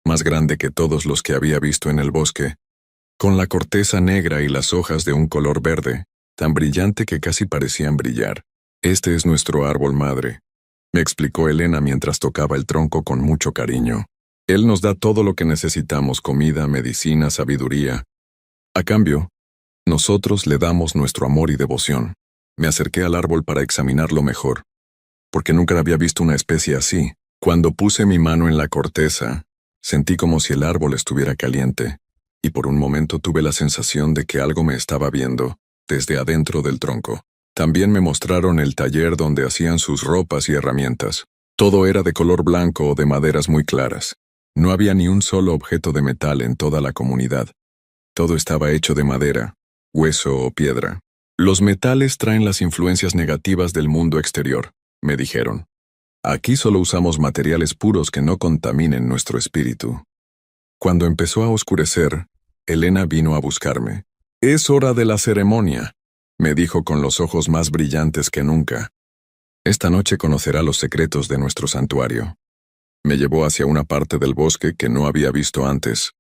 S1: más grande que todos los que había visto en el bosque, con la corteza negra y las hojas de un color verde, tan brillante que casi parecían brillar. Este es nuestro árbol madre, me explicó Elena mientras tocaba el tronco con mucho cariño. Él nos da todo lo que necesitamos, comida, medicina, sabiduría. A cambio, nosotros le damos nuestro amor y devoción. Me acerqué al árbol para examinarlo mejor, porque nunca había visto una especie así. Cuando puse mi mano en la corteza, sentí como si el árbol estuviera caliente, y por un momento tuve la sensación de que algo me estaba viendo, desde adentro del tronco. También me mostraron el taller donde hacían sus ropas y herramientas. Todo era de color blanco o de maderas muy claras. No había ni un solo objeto de metal en toda la comunidad. Todo estaba hecho de madera, hueso o piedra. Los metales traen las influencias negativas del mundo exterior, me dijeron. Aquí solo usamos materiales puros que no contaminen nuestro espíritu. Cuando empezó a oscurecer, Elena vino a buscarme. «Es hora de la ceremonia», me dijo con los ojos más brillantes que nunca. «Esta noche conocerá los secretos de nuestro santuario». Me llevó hacia una parte del bosque que no había visto antes,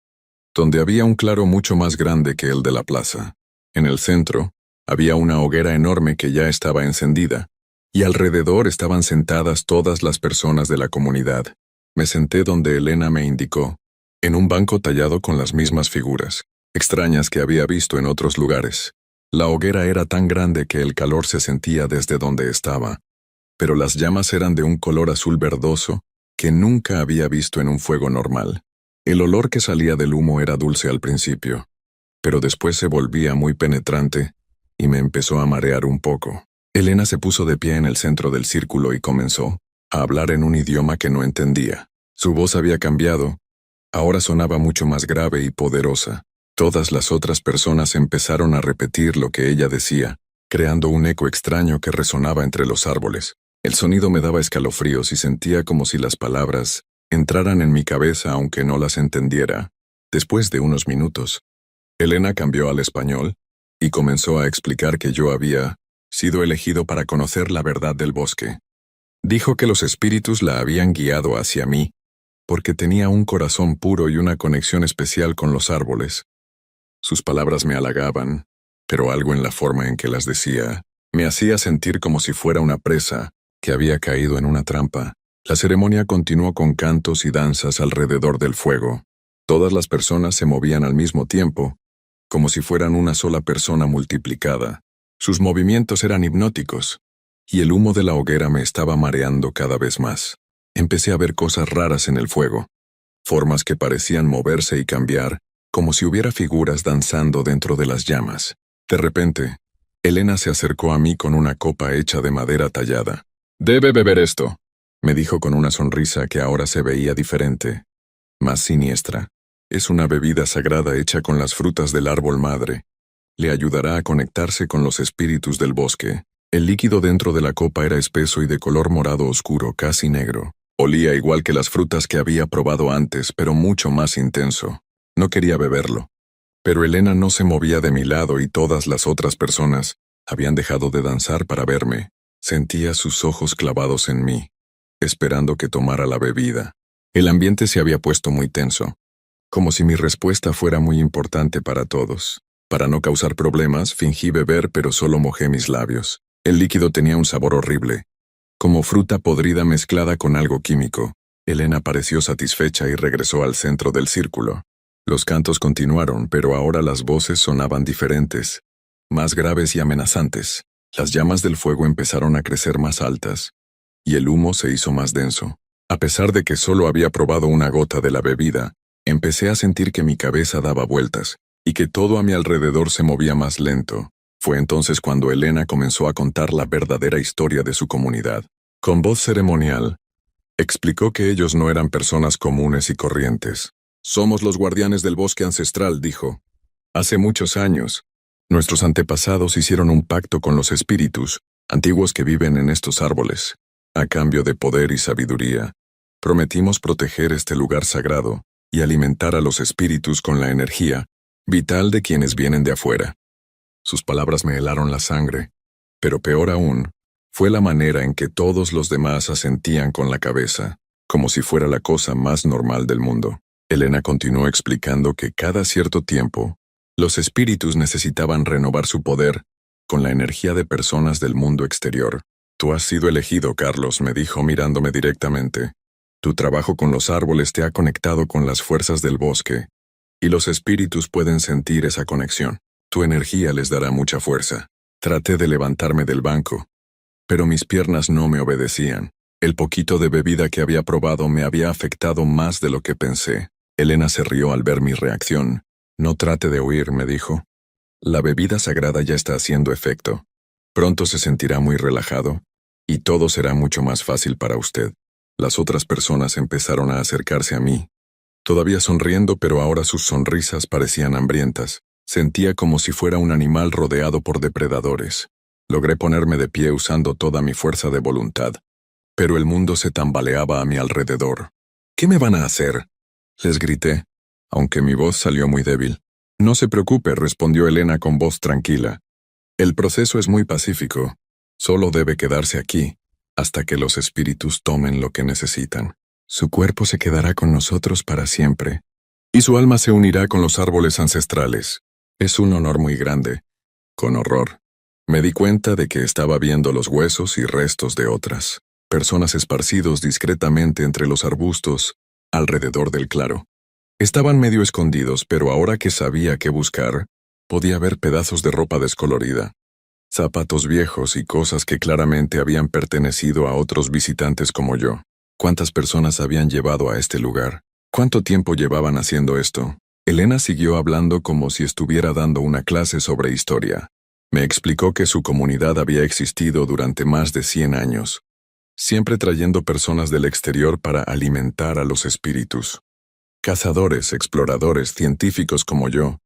S1: donde había un claro mucho más grande que el de la plaza. En el centro, había una hoguera enorme que ya estaba encendida, y alrededor estaban sentadas todas las personas de la comunidad. Me senté donde Elena me indicó, en un banco tallado con las mismas figuras, extrañas que había visto en otros lugares. La hoguera era tan grande que el calor se sentía desde donde estaba, pero las llamas eran de un color azul verdoso que nunca había visto en un fuego normal. El olor que salía del humo era dulce al principio, pero después se volvía muy penetrante y me empezó a marear un poco. Elena se puso de pie en el centro del círculo y comenzó a hablar en un idioma que no entendía. Su voz había cambiado. Ahora sonaba mucho más grave y poderosa. Todas las otras personas empezaron a repetir lo que ella decía, creando un eco extraño que resonaba entre los árboles. El sonido me daba escalofríos y sentía como si las palabras entraran en mi cabeza aunque no las entendiera. Después de unos minutos, Elena cambió al español y comenzó a explicar que yo había sido elegido para conocer la verdad del bosque. Dijo que los espíritus la habían guiado hacia mí, porque tenía un corazón puro y una conexión especial con los árboles. Sus palabras me halagaban, pero algo en la forma en que las decía me hacía sentir como si fuera una presa que había caído en una trampa. La ceremonia continuó con cantos y danzas alrededor del fuego. Todas las personas se movían al mismo tiempo, como si fueran una sola persona multiplicada. Sus movimientos eran hipnóticos, y el humo de la hoguera me estaba mareando cada vez más. Empecé a ver cosas raras en el fuego, formas que parecían moverse y cambiar, como si hubiera figuras danzando dentro de las llamas. De repente, Elena se acercó a mí con una copa hecha de madera tallada. «Debe beber esto», me dijo con una sonrisa que ahora se veía diferente, más siniestra. «Es una bebida sagrada hecha con las frutas del árbol madre. Le ayudará a conectarse con los espíritus del bosque». El líquido dentro de la copa era espeso y de color morado oscuro, casi negro. Olía igual que las frutas que había probado antes, pero mucho más intenso. No quería beberlo. Pero Elena no se movía de mi lado y todas las otras personas habían dejado de danzar para verme. Sentía sus ojos clavados en mí, esperando que tomara la bebida. El ambiente se había puesto muy tenso, como si mi respuesta fuera muy importante para todos. Para no causar problemas, fingí beber, pero solo mojé mis labios. El líquido tenía un sabor horrible, como fruta podrida mezclada con algo químico. Elena pareció satisfecha y regresó al centro del círculo. Los cantos continuaron, pero ahora las voces sonaban diferentes, más graves y amenazantes. Las llamas del fuego empezaron a crecer más altas, y el humo se hizo más denso. A pesar de que solo había probado una gota de la bebida, empecé a sentir que mi cabeza daba vueltas, y que todo a mi alrededor se movía más lento. Fue entonces cuando Elena comenzó a contar la verdadera historia de su comunidad. Con voz ceremonial, explicó que ellos no eran personas comunes y corrientes. «Somos los guardianes del bosque ancestral», dijo. «Hace muchos años, nuestros antepasados hicieron un pacto con los espíritus antiguos que viven en estos árboles. A cambio de poder y sabiduría, prometimos proteger este lugar sagrado y alimentar a los espíritus con la energía vital de quienes vienen de afuera». Sus palabras me helaron la sangre, pero peor aún, fue la manera en que todos los demás asentían con la cabeza, como si fuera la cosa más normal del mundo. Elena continuó explicando que cada cierto tiempo, los espíritus necesitaban renovar su poder con la energía de personas del mundo exterior. «Tú has sido elegido, Carlos», me dijo mirándome directamente. «Tu trabajo con los árboles te ha conectado con las fuerzas del bosque, y los espíritus pueden sentir esa conexión. Tu energía les dará mucha fuerza». Traté de levantarme del banco, pero mis piernas no me obedecían. El poquito de bebida que había probado me había afectado más de lo que pensé. Elena se rió al ver mi reacción. «No trate de huir», me dijo. «La bebida sagrada ya está haciendo efecto. Pronto se sentirá muy relajado, y todo será mucho más fácil para usted». Las otras personas empezaron a acercarse a mí, todavía sonriendo, pero ahora sus sonrisas parecían hambrientas. Sentía como si fuera un animal rodeado por depredadores. Logré ponerme de pie usando toda mi fuerza de voluntad, pero el mundo se tambaleaba a mi alrededor. «¿Qué me van a hacer?», les grité, aunque mi voz salió muy débil. «No se preocupe», respondió Elena con voz tranquila. «El proceso es muy pacífico. Solo debe quedarse aquí, hasta que los espíritus tomen lo que necesitan. Su cuerpo se quedará con nosotros para siempre, y su alma se unirá con los árboles ancestrales. Es un honor muy grande». Con horror, me di cuenta de que estaba viendo los huesos y restos de otras personas esparcidos discretamente entre los arbustos alrededor del claro. Estaban medio escondidos, pero ahora que sabía qué buscar, podía ver pedazos de ropa descolorida, zapatos viejos y cosas que claramente habían pertenecido a otros visitantes como yo. ¿Cuántas personas habían llevado a este lugar? ¿Cuánto tiempo llevaban haciendo esto? Elena siguió hablando como si estuviera dando una clase sobre historia. Me explicó que su comunidad había existido durante más de 100 años, siempre trayendo personas del exterior para alimentar a los espíritus. Cazadores, exploradores, científicos como yo,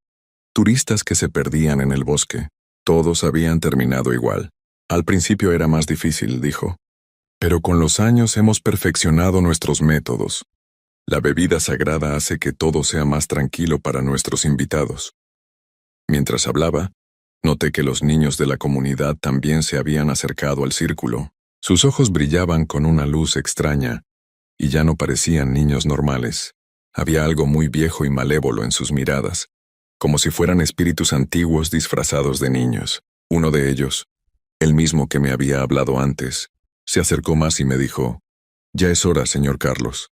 S1: turistas que se perdían en el bosque, todos habían terminado igual. Al principio era más difícil, dijo, pero con los años hemos perfeccionado nuestros métodos. La bebida sagrada hace que todo sea más tranquilo para nuestros invitados. Mientras hablaba, noté que los niños de la comunidad también se habían acercado al círculo. Sus ojos brillaban con una luz extraña, y ya no parecían niños normales. Había algo muy viejo y malévolo en sus miradas, como si fueran espíritus antiguos disfrazados de niños. Uno de ellos, el mismo que me había hablado antes, se acercó más y me dijo, «Ya es hora, señor Carlos.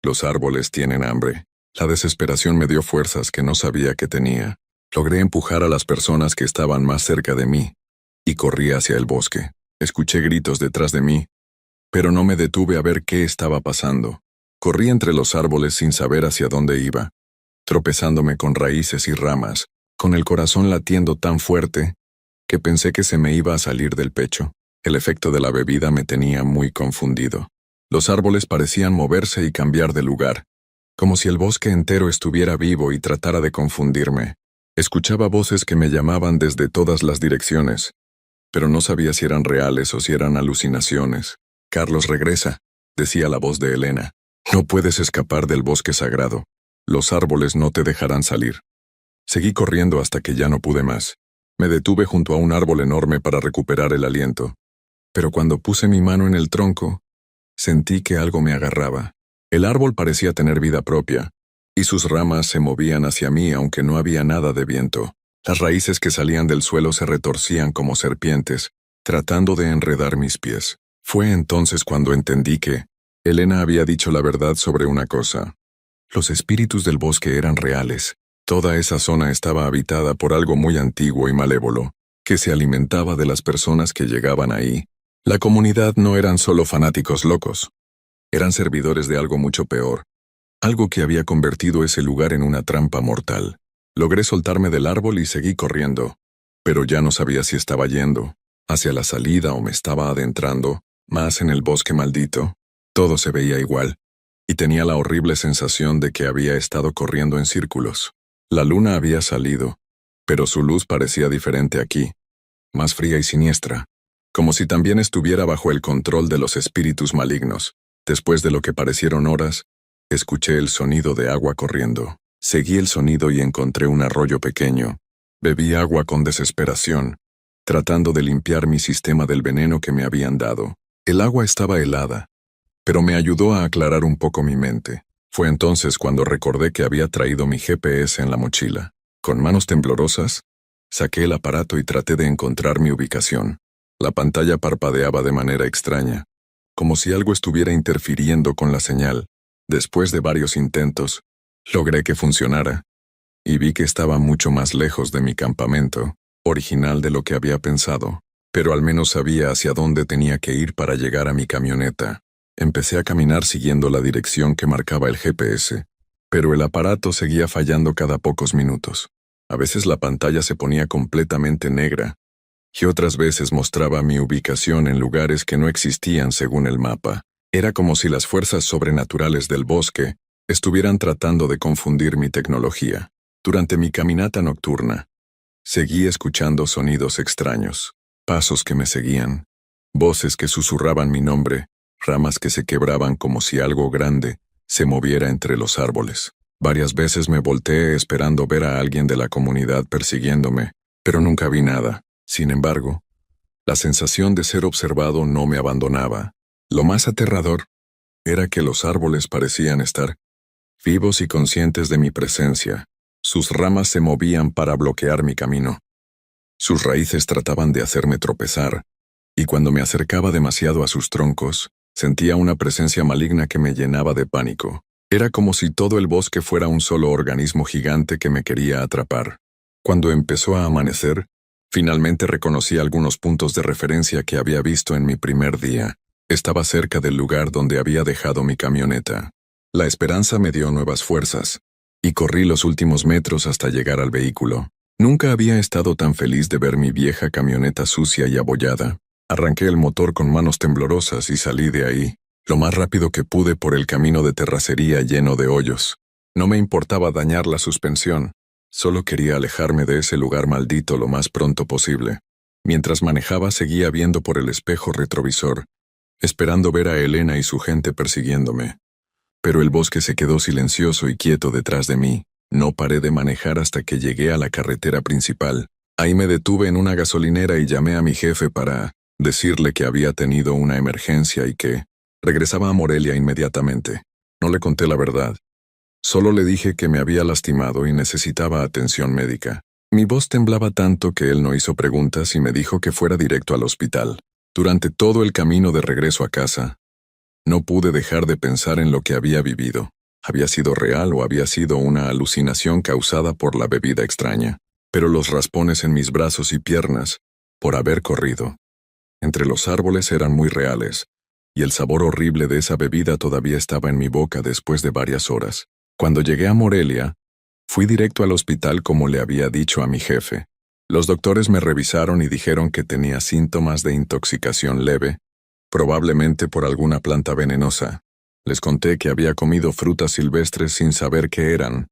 S1: Los árboles tienen hambre». La desesperación me dio fuerzas que no sabía que tenía. Logré empujar a las personas que estaban más cerca de mí, y corrí hacia el bosque. Escuché gritos detrás de mí, pero no me detuve a ver qué estaba pasando. Corrí entre los árboles sin saber hacia dónde iba, tropezándome con raíces y ramas, con el corazón latiendo tan fuerte que pensé que se me iba a salir del pecho. El efecto de la bebida me tenía muy confundido. Los árboles parecían moverse y cambiar de lugar, como si el bosque entero estuviera vivo y tratara de confundirme. Escuchaba voces que me llamaban desde todas las direcciones, pero no sabía si eran reales o si eran alucinaciones. «Carlos, regresa», decía la voz de Elena. «No puedes escapar del bosque sagrado. Los árboles no te dejarán salir». Seguí corriendo hasta que ya no pude más. Me detuve junto a un árbol enorme para recuperar el aliento. Pero cuando puse mi mano en el tronco, sentí que algo me agarraba. El árbol parecía tener vida propia, y sus ramas se movían hacia mí aunque no había nada de viento. Las raíces que salían del suelo se retorcían como serpientes, tratando de enredar mis pies. Fue entonces cuando entendí que Elena había dicho la verdad sobre una cosa. Los espíritus del bosque eran reales. Toda esa zona estaba habitada por algo muy antiguo y malévolo, que se alimentaba de las personas que llegaban ahí. La comunidad no eran solo fanáticos locos. Eran servidores de algo mucho peor, algo que había convertido ese lugar en una trampa mortal. Logré soltarme del árbol y seguí corriendo, pero ya no sabía si estaba yendo hacia la salida o me estaba adentrando más en el bosque maldito. Todo se veía igual, y tenía la horrible sensación de que había estado corriendo en círculos. La luna había salido, pero su luz parecía diferente aquí, más fría y siniestra, como si también estuviera bajo el control de los espíritus malignos. Después de lo que parecieron horas, escuché el sonido de agua corriendo. Seguí el sonido y encontré un arroyo pequeño. Bebí agua con desesperación, tratando de limpiar mi sistema del veneno que me habían dado. El agua estaba helada, pero me ayudó a aclarar un poco mi mente. Fue entonces cuando recordé que había traído mi GPS en la mochila. Con manos temblorosas, saqué el aparato y traté de encontrar mi ubicación. La pantalla parpadeaba de manera extraña, como si algo estuviera interfiriendo con la señal. Después de varios intentos, logré que funcionara, y vi que estaba mucho más lejos de mi campamento original de lo que había pensado, pero al menos sabía hacia dónde tenía que ir para llegar a mi camioneta. Empecé a caminar siguiendo la dirección que marcaba el GPS, pero el aparato seguía fallando cada pocos minutos. A veces la pantalla se ponía completamente negra, y otras veces mostraba mi ubicación en lugares que no existían según el mapa. Era como si las fuerzas sobrenaturales del bosque estuvieran tratando de confundir mi tecnología. Durante mi caminata nocturna, seguí escuchando sonidos extraños, pasos que me seguían, voces que susurraban mi nombre, ramas que se quebraban como si algo grande se moviera entre los árboles. Varias veces me volteé esperando ver a alguien de la comunidad persiguiéndome, pero nunca vi nada. Sin embargo, la sensación de ser observado no me abandonaba. Lo más aterrador era que los árboles parecían estar vivos y conscientes de mi presencia. Sus ramas se movían para bloquear mi camino. Sus raíces trataban de hacerme tropezar, y cuando me acercaba demasiado a sus troncos, sentía una presencia maligna que me llenaba de pánico. Era como si todo el bosque fuera un solo organismo gigante que me quería atrapar. Cuando empezó a amanecer, finalmente reconocí algunos puntos de referencia que había visto en mi primer día. Estaba cerca del lugar donde había dejado mi camioneta. La esperanza me dio nuevas fuerzas, y corrí los últimos metros hasta llegar al vehículo. Nunca había estado tan feliz de ver mi vieja camioneta sucia y abollada. Arranqué el motor con manos temblorosas y salí de ahí, lo más rápido que pude por el camino de terracería lleno de hoyos. No me importaba dañar la suspensión, solo quería alejarme de ese lugar maldito lo más pronto posible. Mientras manejaba seguía viendo por el espejo retrovisor, esperando ver a Elena y su gente persiguiéndome. Pero el bosque se quedó silencioso y quieto detrás de mí. No paré de manejar hasta que llegué a la carretera principal. Ahí me detuve en una gasolinera y llamé a mi jefe para decirle que había tenido una emergencia y que regresaba a Morelia inmediatamente. No le conté la verdad. Solo le dije que me había lastimado y necesitaba atención médica. Mi voz temblaba tanto que él no hizo preguntas y me dijo que fuera directo al hospital. Durante todo el camino de regreso a casa, no pude dejar de pensar en lo que había vivido. ¿Había sido real o había sido una alucinación causada por la bebida extraña? Pero los raspones en mis brazos y piernas, por haber corrido entre los árboles, eran muy reales, y el sabor horrible de esa bebida todavía estaba en mi boca después de varias horas. Cuando llegué a Morelia, fui directo al hospital como le había dicho a mi jefe. Los doctores me revisaron y dijeron que tenía síntomas de intoxicación leve, probablemente por alguna planta venenosa. Les conté que había comido frutas silvestres sin saber qué eran,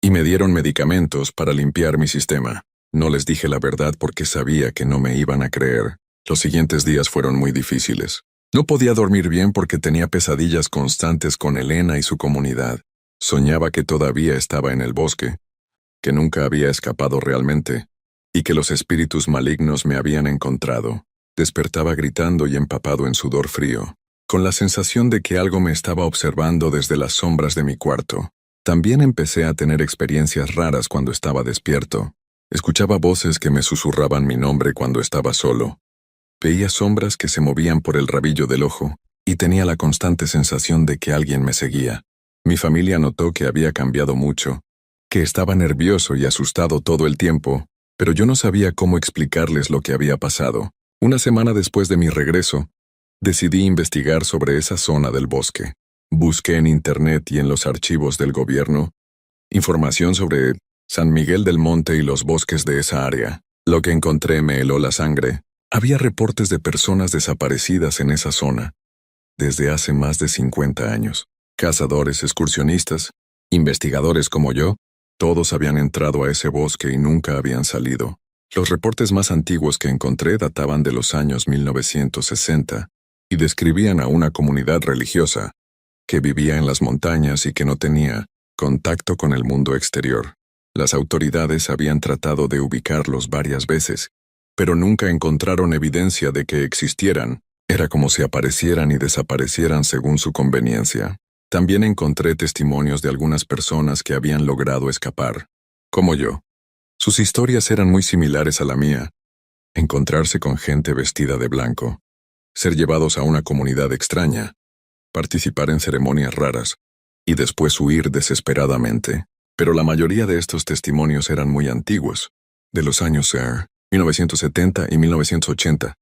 S1: y me dieron medicamentos para limpiar mi sistema. No les dije la verdad porque sabía que no me iban a creer. Los siguientes días fueron muy difíciles. No podía dormir bien porque tenía pesadillas constantes con Elena y su comunidad. Soñaba que todavía estaba en el bosque, que nunca había escapado realmente, y que los espíritus malignos me habían encontrado. Despertaba gritando y empapado en sudor frío, con la sensación de que algo me estaba observando desde las sombras de mi cuarto. También empecé a tener experiencias raras cuando estaba despierto. Escuchaba voces que me susurraban mi nombre cuando estaba solo. Veía sombras que se movían por el rabillo del ojo, y tenía la constante sensación de que alguien me seguía. Mi familia notó que había cambiado mucho, que estaba nervioso y asustado todo el tiempo, pero yo no sabía cómo explicarles lo que había pasado. Una semana después de mi regreso, decidí investigar sobre esa zona del bosque. Busqué en Internet y en los archivos del gobierno información sobre San Miguel del Monte y los bosques de esa área. Lo que encontré me heló la sangre. Había reportes de personas desaparecidas en esa zona desde hace más de 50 años. Cazadores, excursionistas, investigadores como yo, todos habían entrado a ese bosque y nunca habían salido. Los reportes más antiguos que encontré databan de los años 1960 y describían a una comunidad religiosa que vivía en las montañas y que no tenía contacto con el mundo exterior. Las autoridades habían tratado de ubicarlos varias veces, pero nunca encontraron evidencia de que existieran. Era como si aparecieran y desaparecieran según su conveniencia. También encontré testimonios de algunas personas que habían logrado escapar, como yo. Sus historias eran muy similares a la mía. Encontrarse con gente vestida de blanco, ser llevados a una comunidad extraña, participar en ceremonias raras, y después huir desesperadamente. Pero la mayoría de estos testimonios eran muy antiguos, de los años 1970 y 1980.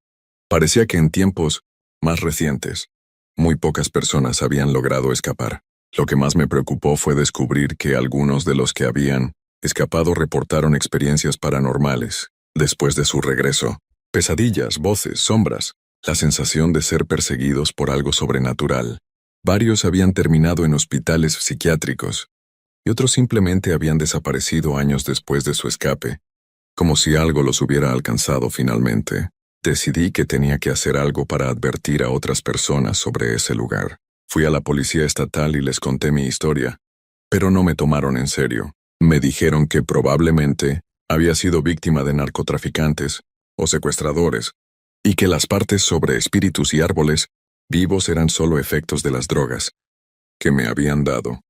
S1: Parecía que en tiempos más recientes, muy pocas personas habían logrado escapar. Lo que más me preocupó fue descubrir que algunos de los que habían escapado reportaron experiencias paranormales después de su regreso. Pesadillas, voces, sombras, la sensación de ser perseguidos por algo sobrenatural. Varios habían terminado en hospitales psiquiátricos, y otros simplemente habían desaparecido años después de su escape, como si algo los hubiera alcanzado finalmente. Decidí que tenía que hacer algo para advertir a otras personas sobre ese lugar. Fui a la policía estatal y les conté mi historia, pero no me tomaron en serio. Me dijeron que probablemente había sido víctima de narcotraficantes o secuestradores, y que las partes sobre espíritus y árboles vivos eran solo efectos de las drogas que me habían dado.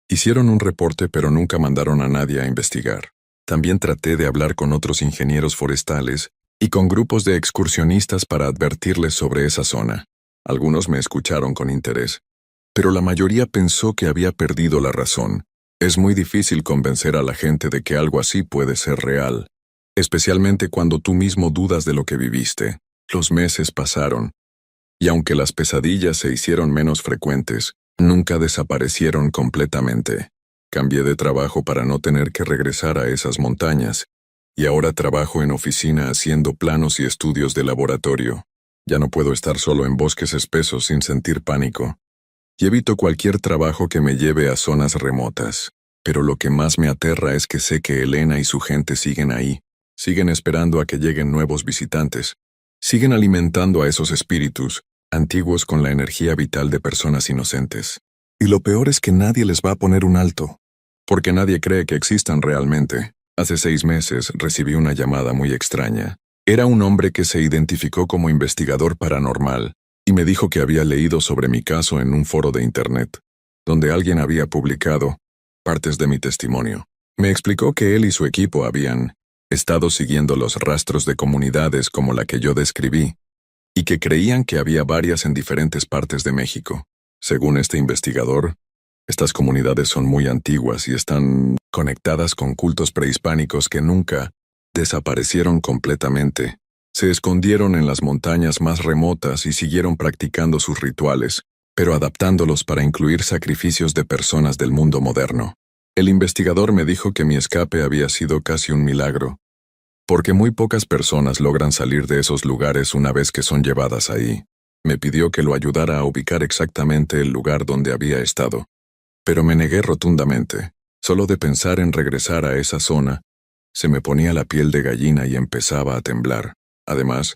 S1: Hicieron un reporte pero nunca mandaron a nadie a investigar. También traté de hablar con otros ingenieros forestales y con grupos de excursionistas para advertirles sobre esa zona. Algunos me escucharon con interés, pero la mayoría pensó que había perdido la razón. Es muy difícil convencer a la gente de que algo así puede ser real, especialmente cuando tú mismo dudas de lo que viviste. Los meses pasaron, y aunque las pesadillas se hicieron menos frecuentes, nunca desaparecieron completamente. Cambié de trabajo para no tener que regresar a esas montañas, y ahora trabajo en oficina haciendo planos y estudios de laboratorio. Ya no puedo estar solo en bosques espesos sin sentir pánico. Y evito cualquier trabajo que me lleve a zonas remotas. Pero lo que más me aterra es que sé que Elena y su gente siguen ahí. Siguen esperando a que lleguen nuevos visitantes. Siguen alimentando a esos espíritus, antiguos con la energía vital de personas inocentes. Y lo peor es que nadie les va a poner un alto. Porque nadie cree que existan realmente. Hace 6 meses recibí una llamada muy extraña. Era un hombre que se identificó como investigador paranormal y me dijo que había leído sobre mi caso en un foro de internet, donde alguien había publicado partes de mi testimonio. Me explicó que él y su equipo habían estado siguiendo los rastros de comunidades como la que yo describí, y que creían que había varias en diferentes partes de México. Según este investigador, estas comunidades son muy antiguas y están conectadas con cultos prehispánicos que nunca desaparecieron completamente. Se escondieron en las montañas más remotas y siguieron practicando sus rituales, pero adaptándolos para incluir sacrificios de personas del mundo moderno. El investigador me dijo que mi escape había sido casi un milagro, porque muy pocas personas logran salir de esos lugares una vez que son llevadas ahí. Me pidió que lo ayudara a ubicar exactamente el lugar donde había estado, pero me negué rotundamente. Solo de pensar en regresar a esa zona, se me ponía la piel de gallina y empezaba a temblar. Además,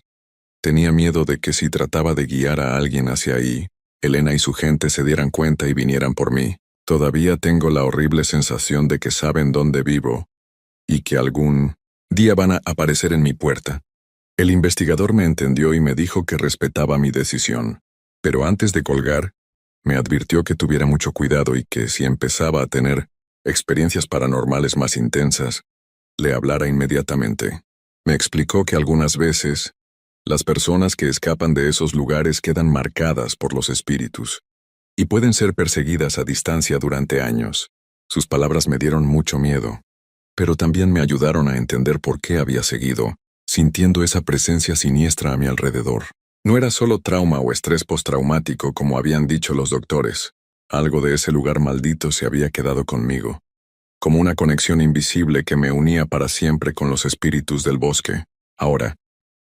S1: tenía miedo de que si trataba de guiar a alguien hacia ahí, Elena y su gente se dieran cuenta y vinieran por mí. Todavía tengo la horrible sensación de que saben dónde vivo y que algún día van a aparecer en mi puerta. El investigador me entendió y me dijo que respetaba mi decisión, pero antes de colgar, me advirtió que tuviera mucho cuidado y que si empezaba a tener experiencias paranormales más intensas, le hablara inmediatamente. Me explicó que algunas veces, las personas que escapan de esos lugares quedan marcadas por los espíritus y pueden ser perseguidas a distancia durante años. Sus palabras me dieron mucho miedo, pero también me ayudaron a entender por qué había seguido, sintiendo esa presencia siniestra a mi alrededor. No era solo trauma o estrés postraumático como habían dicho los doctores. Algo de ese lugar maldito se había quedado conmigo, como una conexión invisible que me unía para siempre con los espíritus del bosque. Ahora,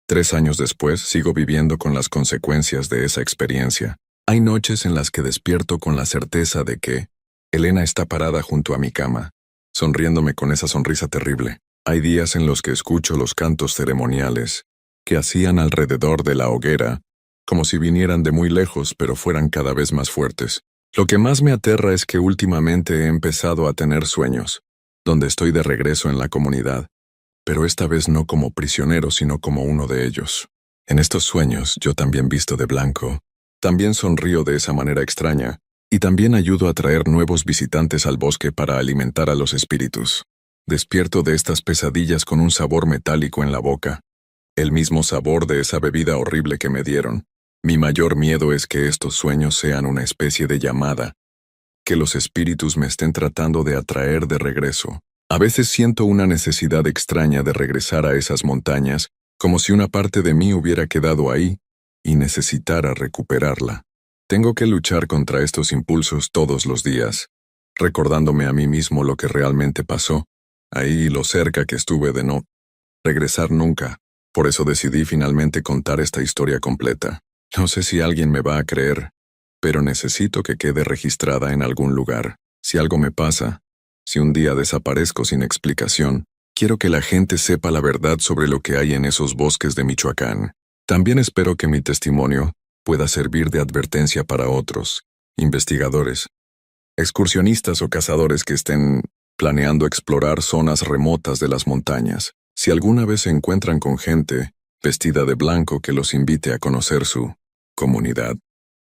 S1: 3 años después, sigo viviendo con las consecuencias de esa experiencia. Hay noches en las que despierto con la certeza de que Elena está parada junto a mi cama, sonriéndome con esa sonrisa terrible. Hay días en los que escucho los cantos ceremoniales que hacían alrededor de la hoguera, como si vinieran de muy lejos pero fueran cada vez más fuertes. Lo que más me aterra es que últimamente he empezado a tener sueños, donde estoy de regreso en la comunidad, pero esta vez no como prisionero sino como uno de ellos. En estos sueños yo también visto de blanco, también sonrío de esa manera extraña, y también ayudo a traer nuevos visitantes al bosque para alimentar a los espíritus. Despierto de estas pesadillas con un sabor metálico en la boca, el mismo sabor de esa bebida horrible que me dieron. Mi mayor miedo es que estos sueños sean una especie de llamada, que los espíritus me estén tratando de atraer de regreso. A veces siento una necesidad extraña de regresar a esas montañas, como si una parte de mí hubiera quedado ahí y necesitara recuperarla. Tengo que luchar contra estos impulsos todos los días, recordándome a mí mismo lo que realmente pasó, ahí lo cerca que estuve de no regresar nunca. Por eso decidí finalmente contar esta historia completa. No sé si alguien me va a creer, pero necesito que quede registrada en algún lugar. Si algo me pasa, si un día desaparezco sin explicación, quiero que la gente sepa la verdad sobre lo que hay en esos bosques de Michoacán. También espero que mi testimonio pueda servir de advertencia para otros, investigadores, excursionistas o cazadores que estén planeando explorar zonas remotas de las montañas. Si alguna vez se encuentran con gente vestida de blanco que los invite a conocer su comunidad.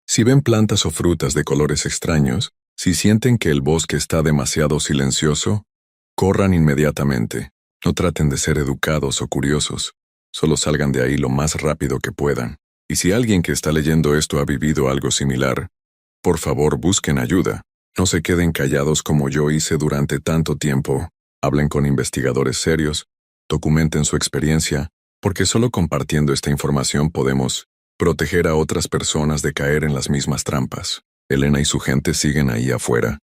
S1: Si ven plantas o frutas de colores extraños, si sienten que el bosque está demasiado silencioso, corran inmediatamente. No traten de ser educados o curiosos. Solo salgan de ahí lo más rápido que puedan. Y si alguien que está leyendo esto ha vivido algo similar, por favor busquen ayuda. No se queden callados como yo hice durante tanto tiempo. Hablen con investigadores serios, documenten su experiencia, porque solo compartiendo esta información podemos proteger a otras personas de caer en las mismas trampas. Elena y su gente siguen ahí afuera,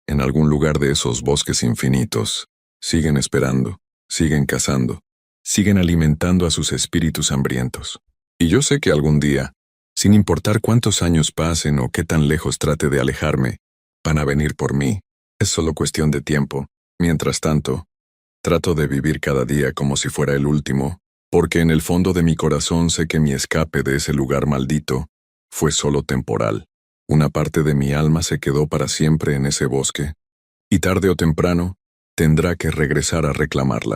S1: en algún lugar de esos bosques infinitos. Siguen esperando, siguen cazando, siguen alimentando a sus espíritus hambrientos. Y yo sé que algún día, sin importar cuántos años pasen o qué tan lejos trate de alejarme, van a venir por mí. Es solo cuestión de tiempo. Mientras tanto, trato de vivir cada día como si fuera el último, porque en el fondo de mi corazón sé que mi escape de ese lugar maldito fue solo temporal. Una parte de mi alma se quedó para siempre en ese bosque, y tarde o temprano tendrá que regresar a reclamarla.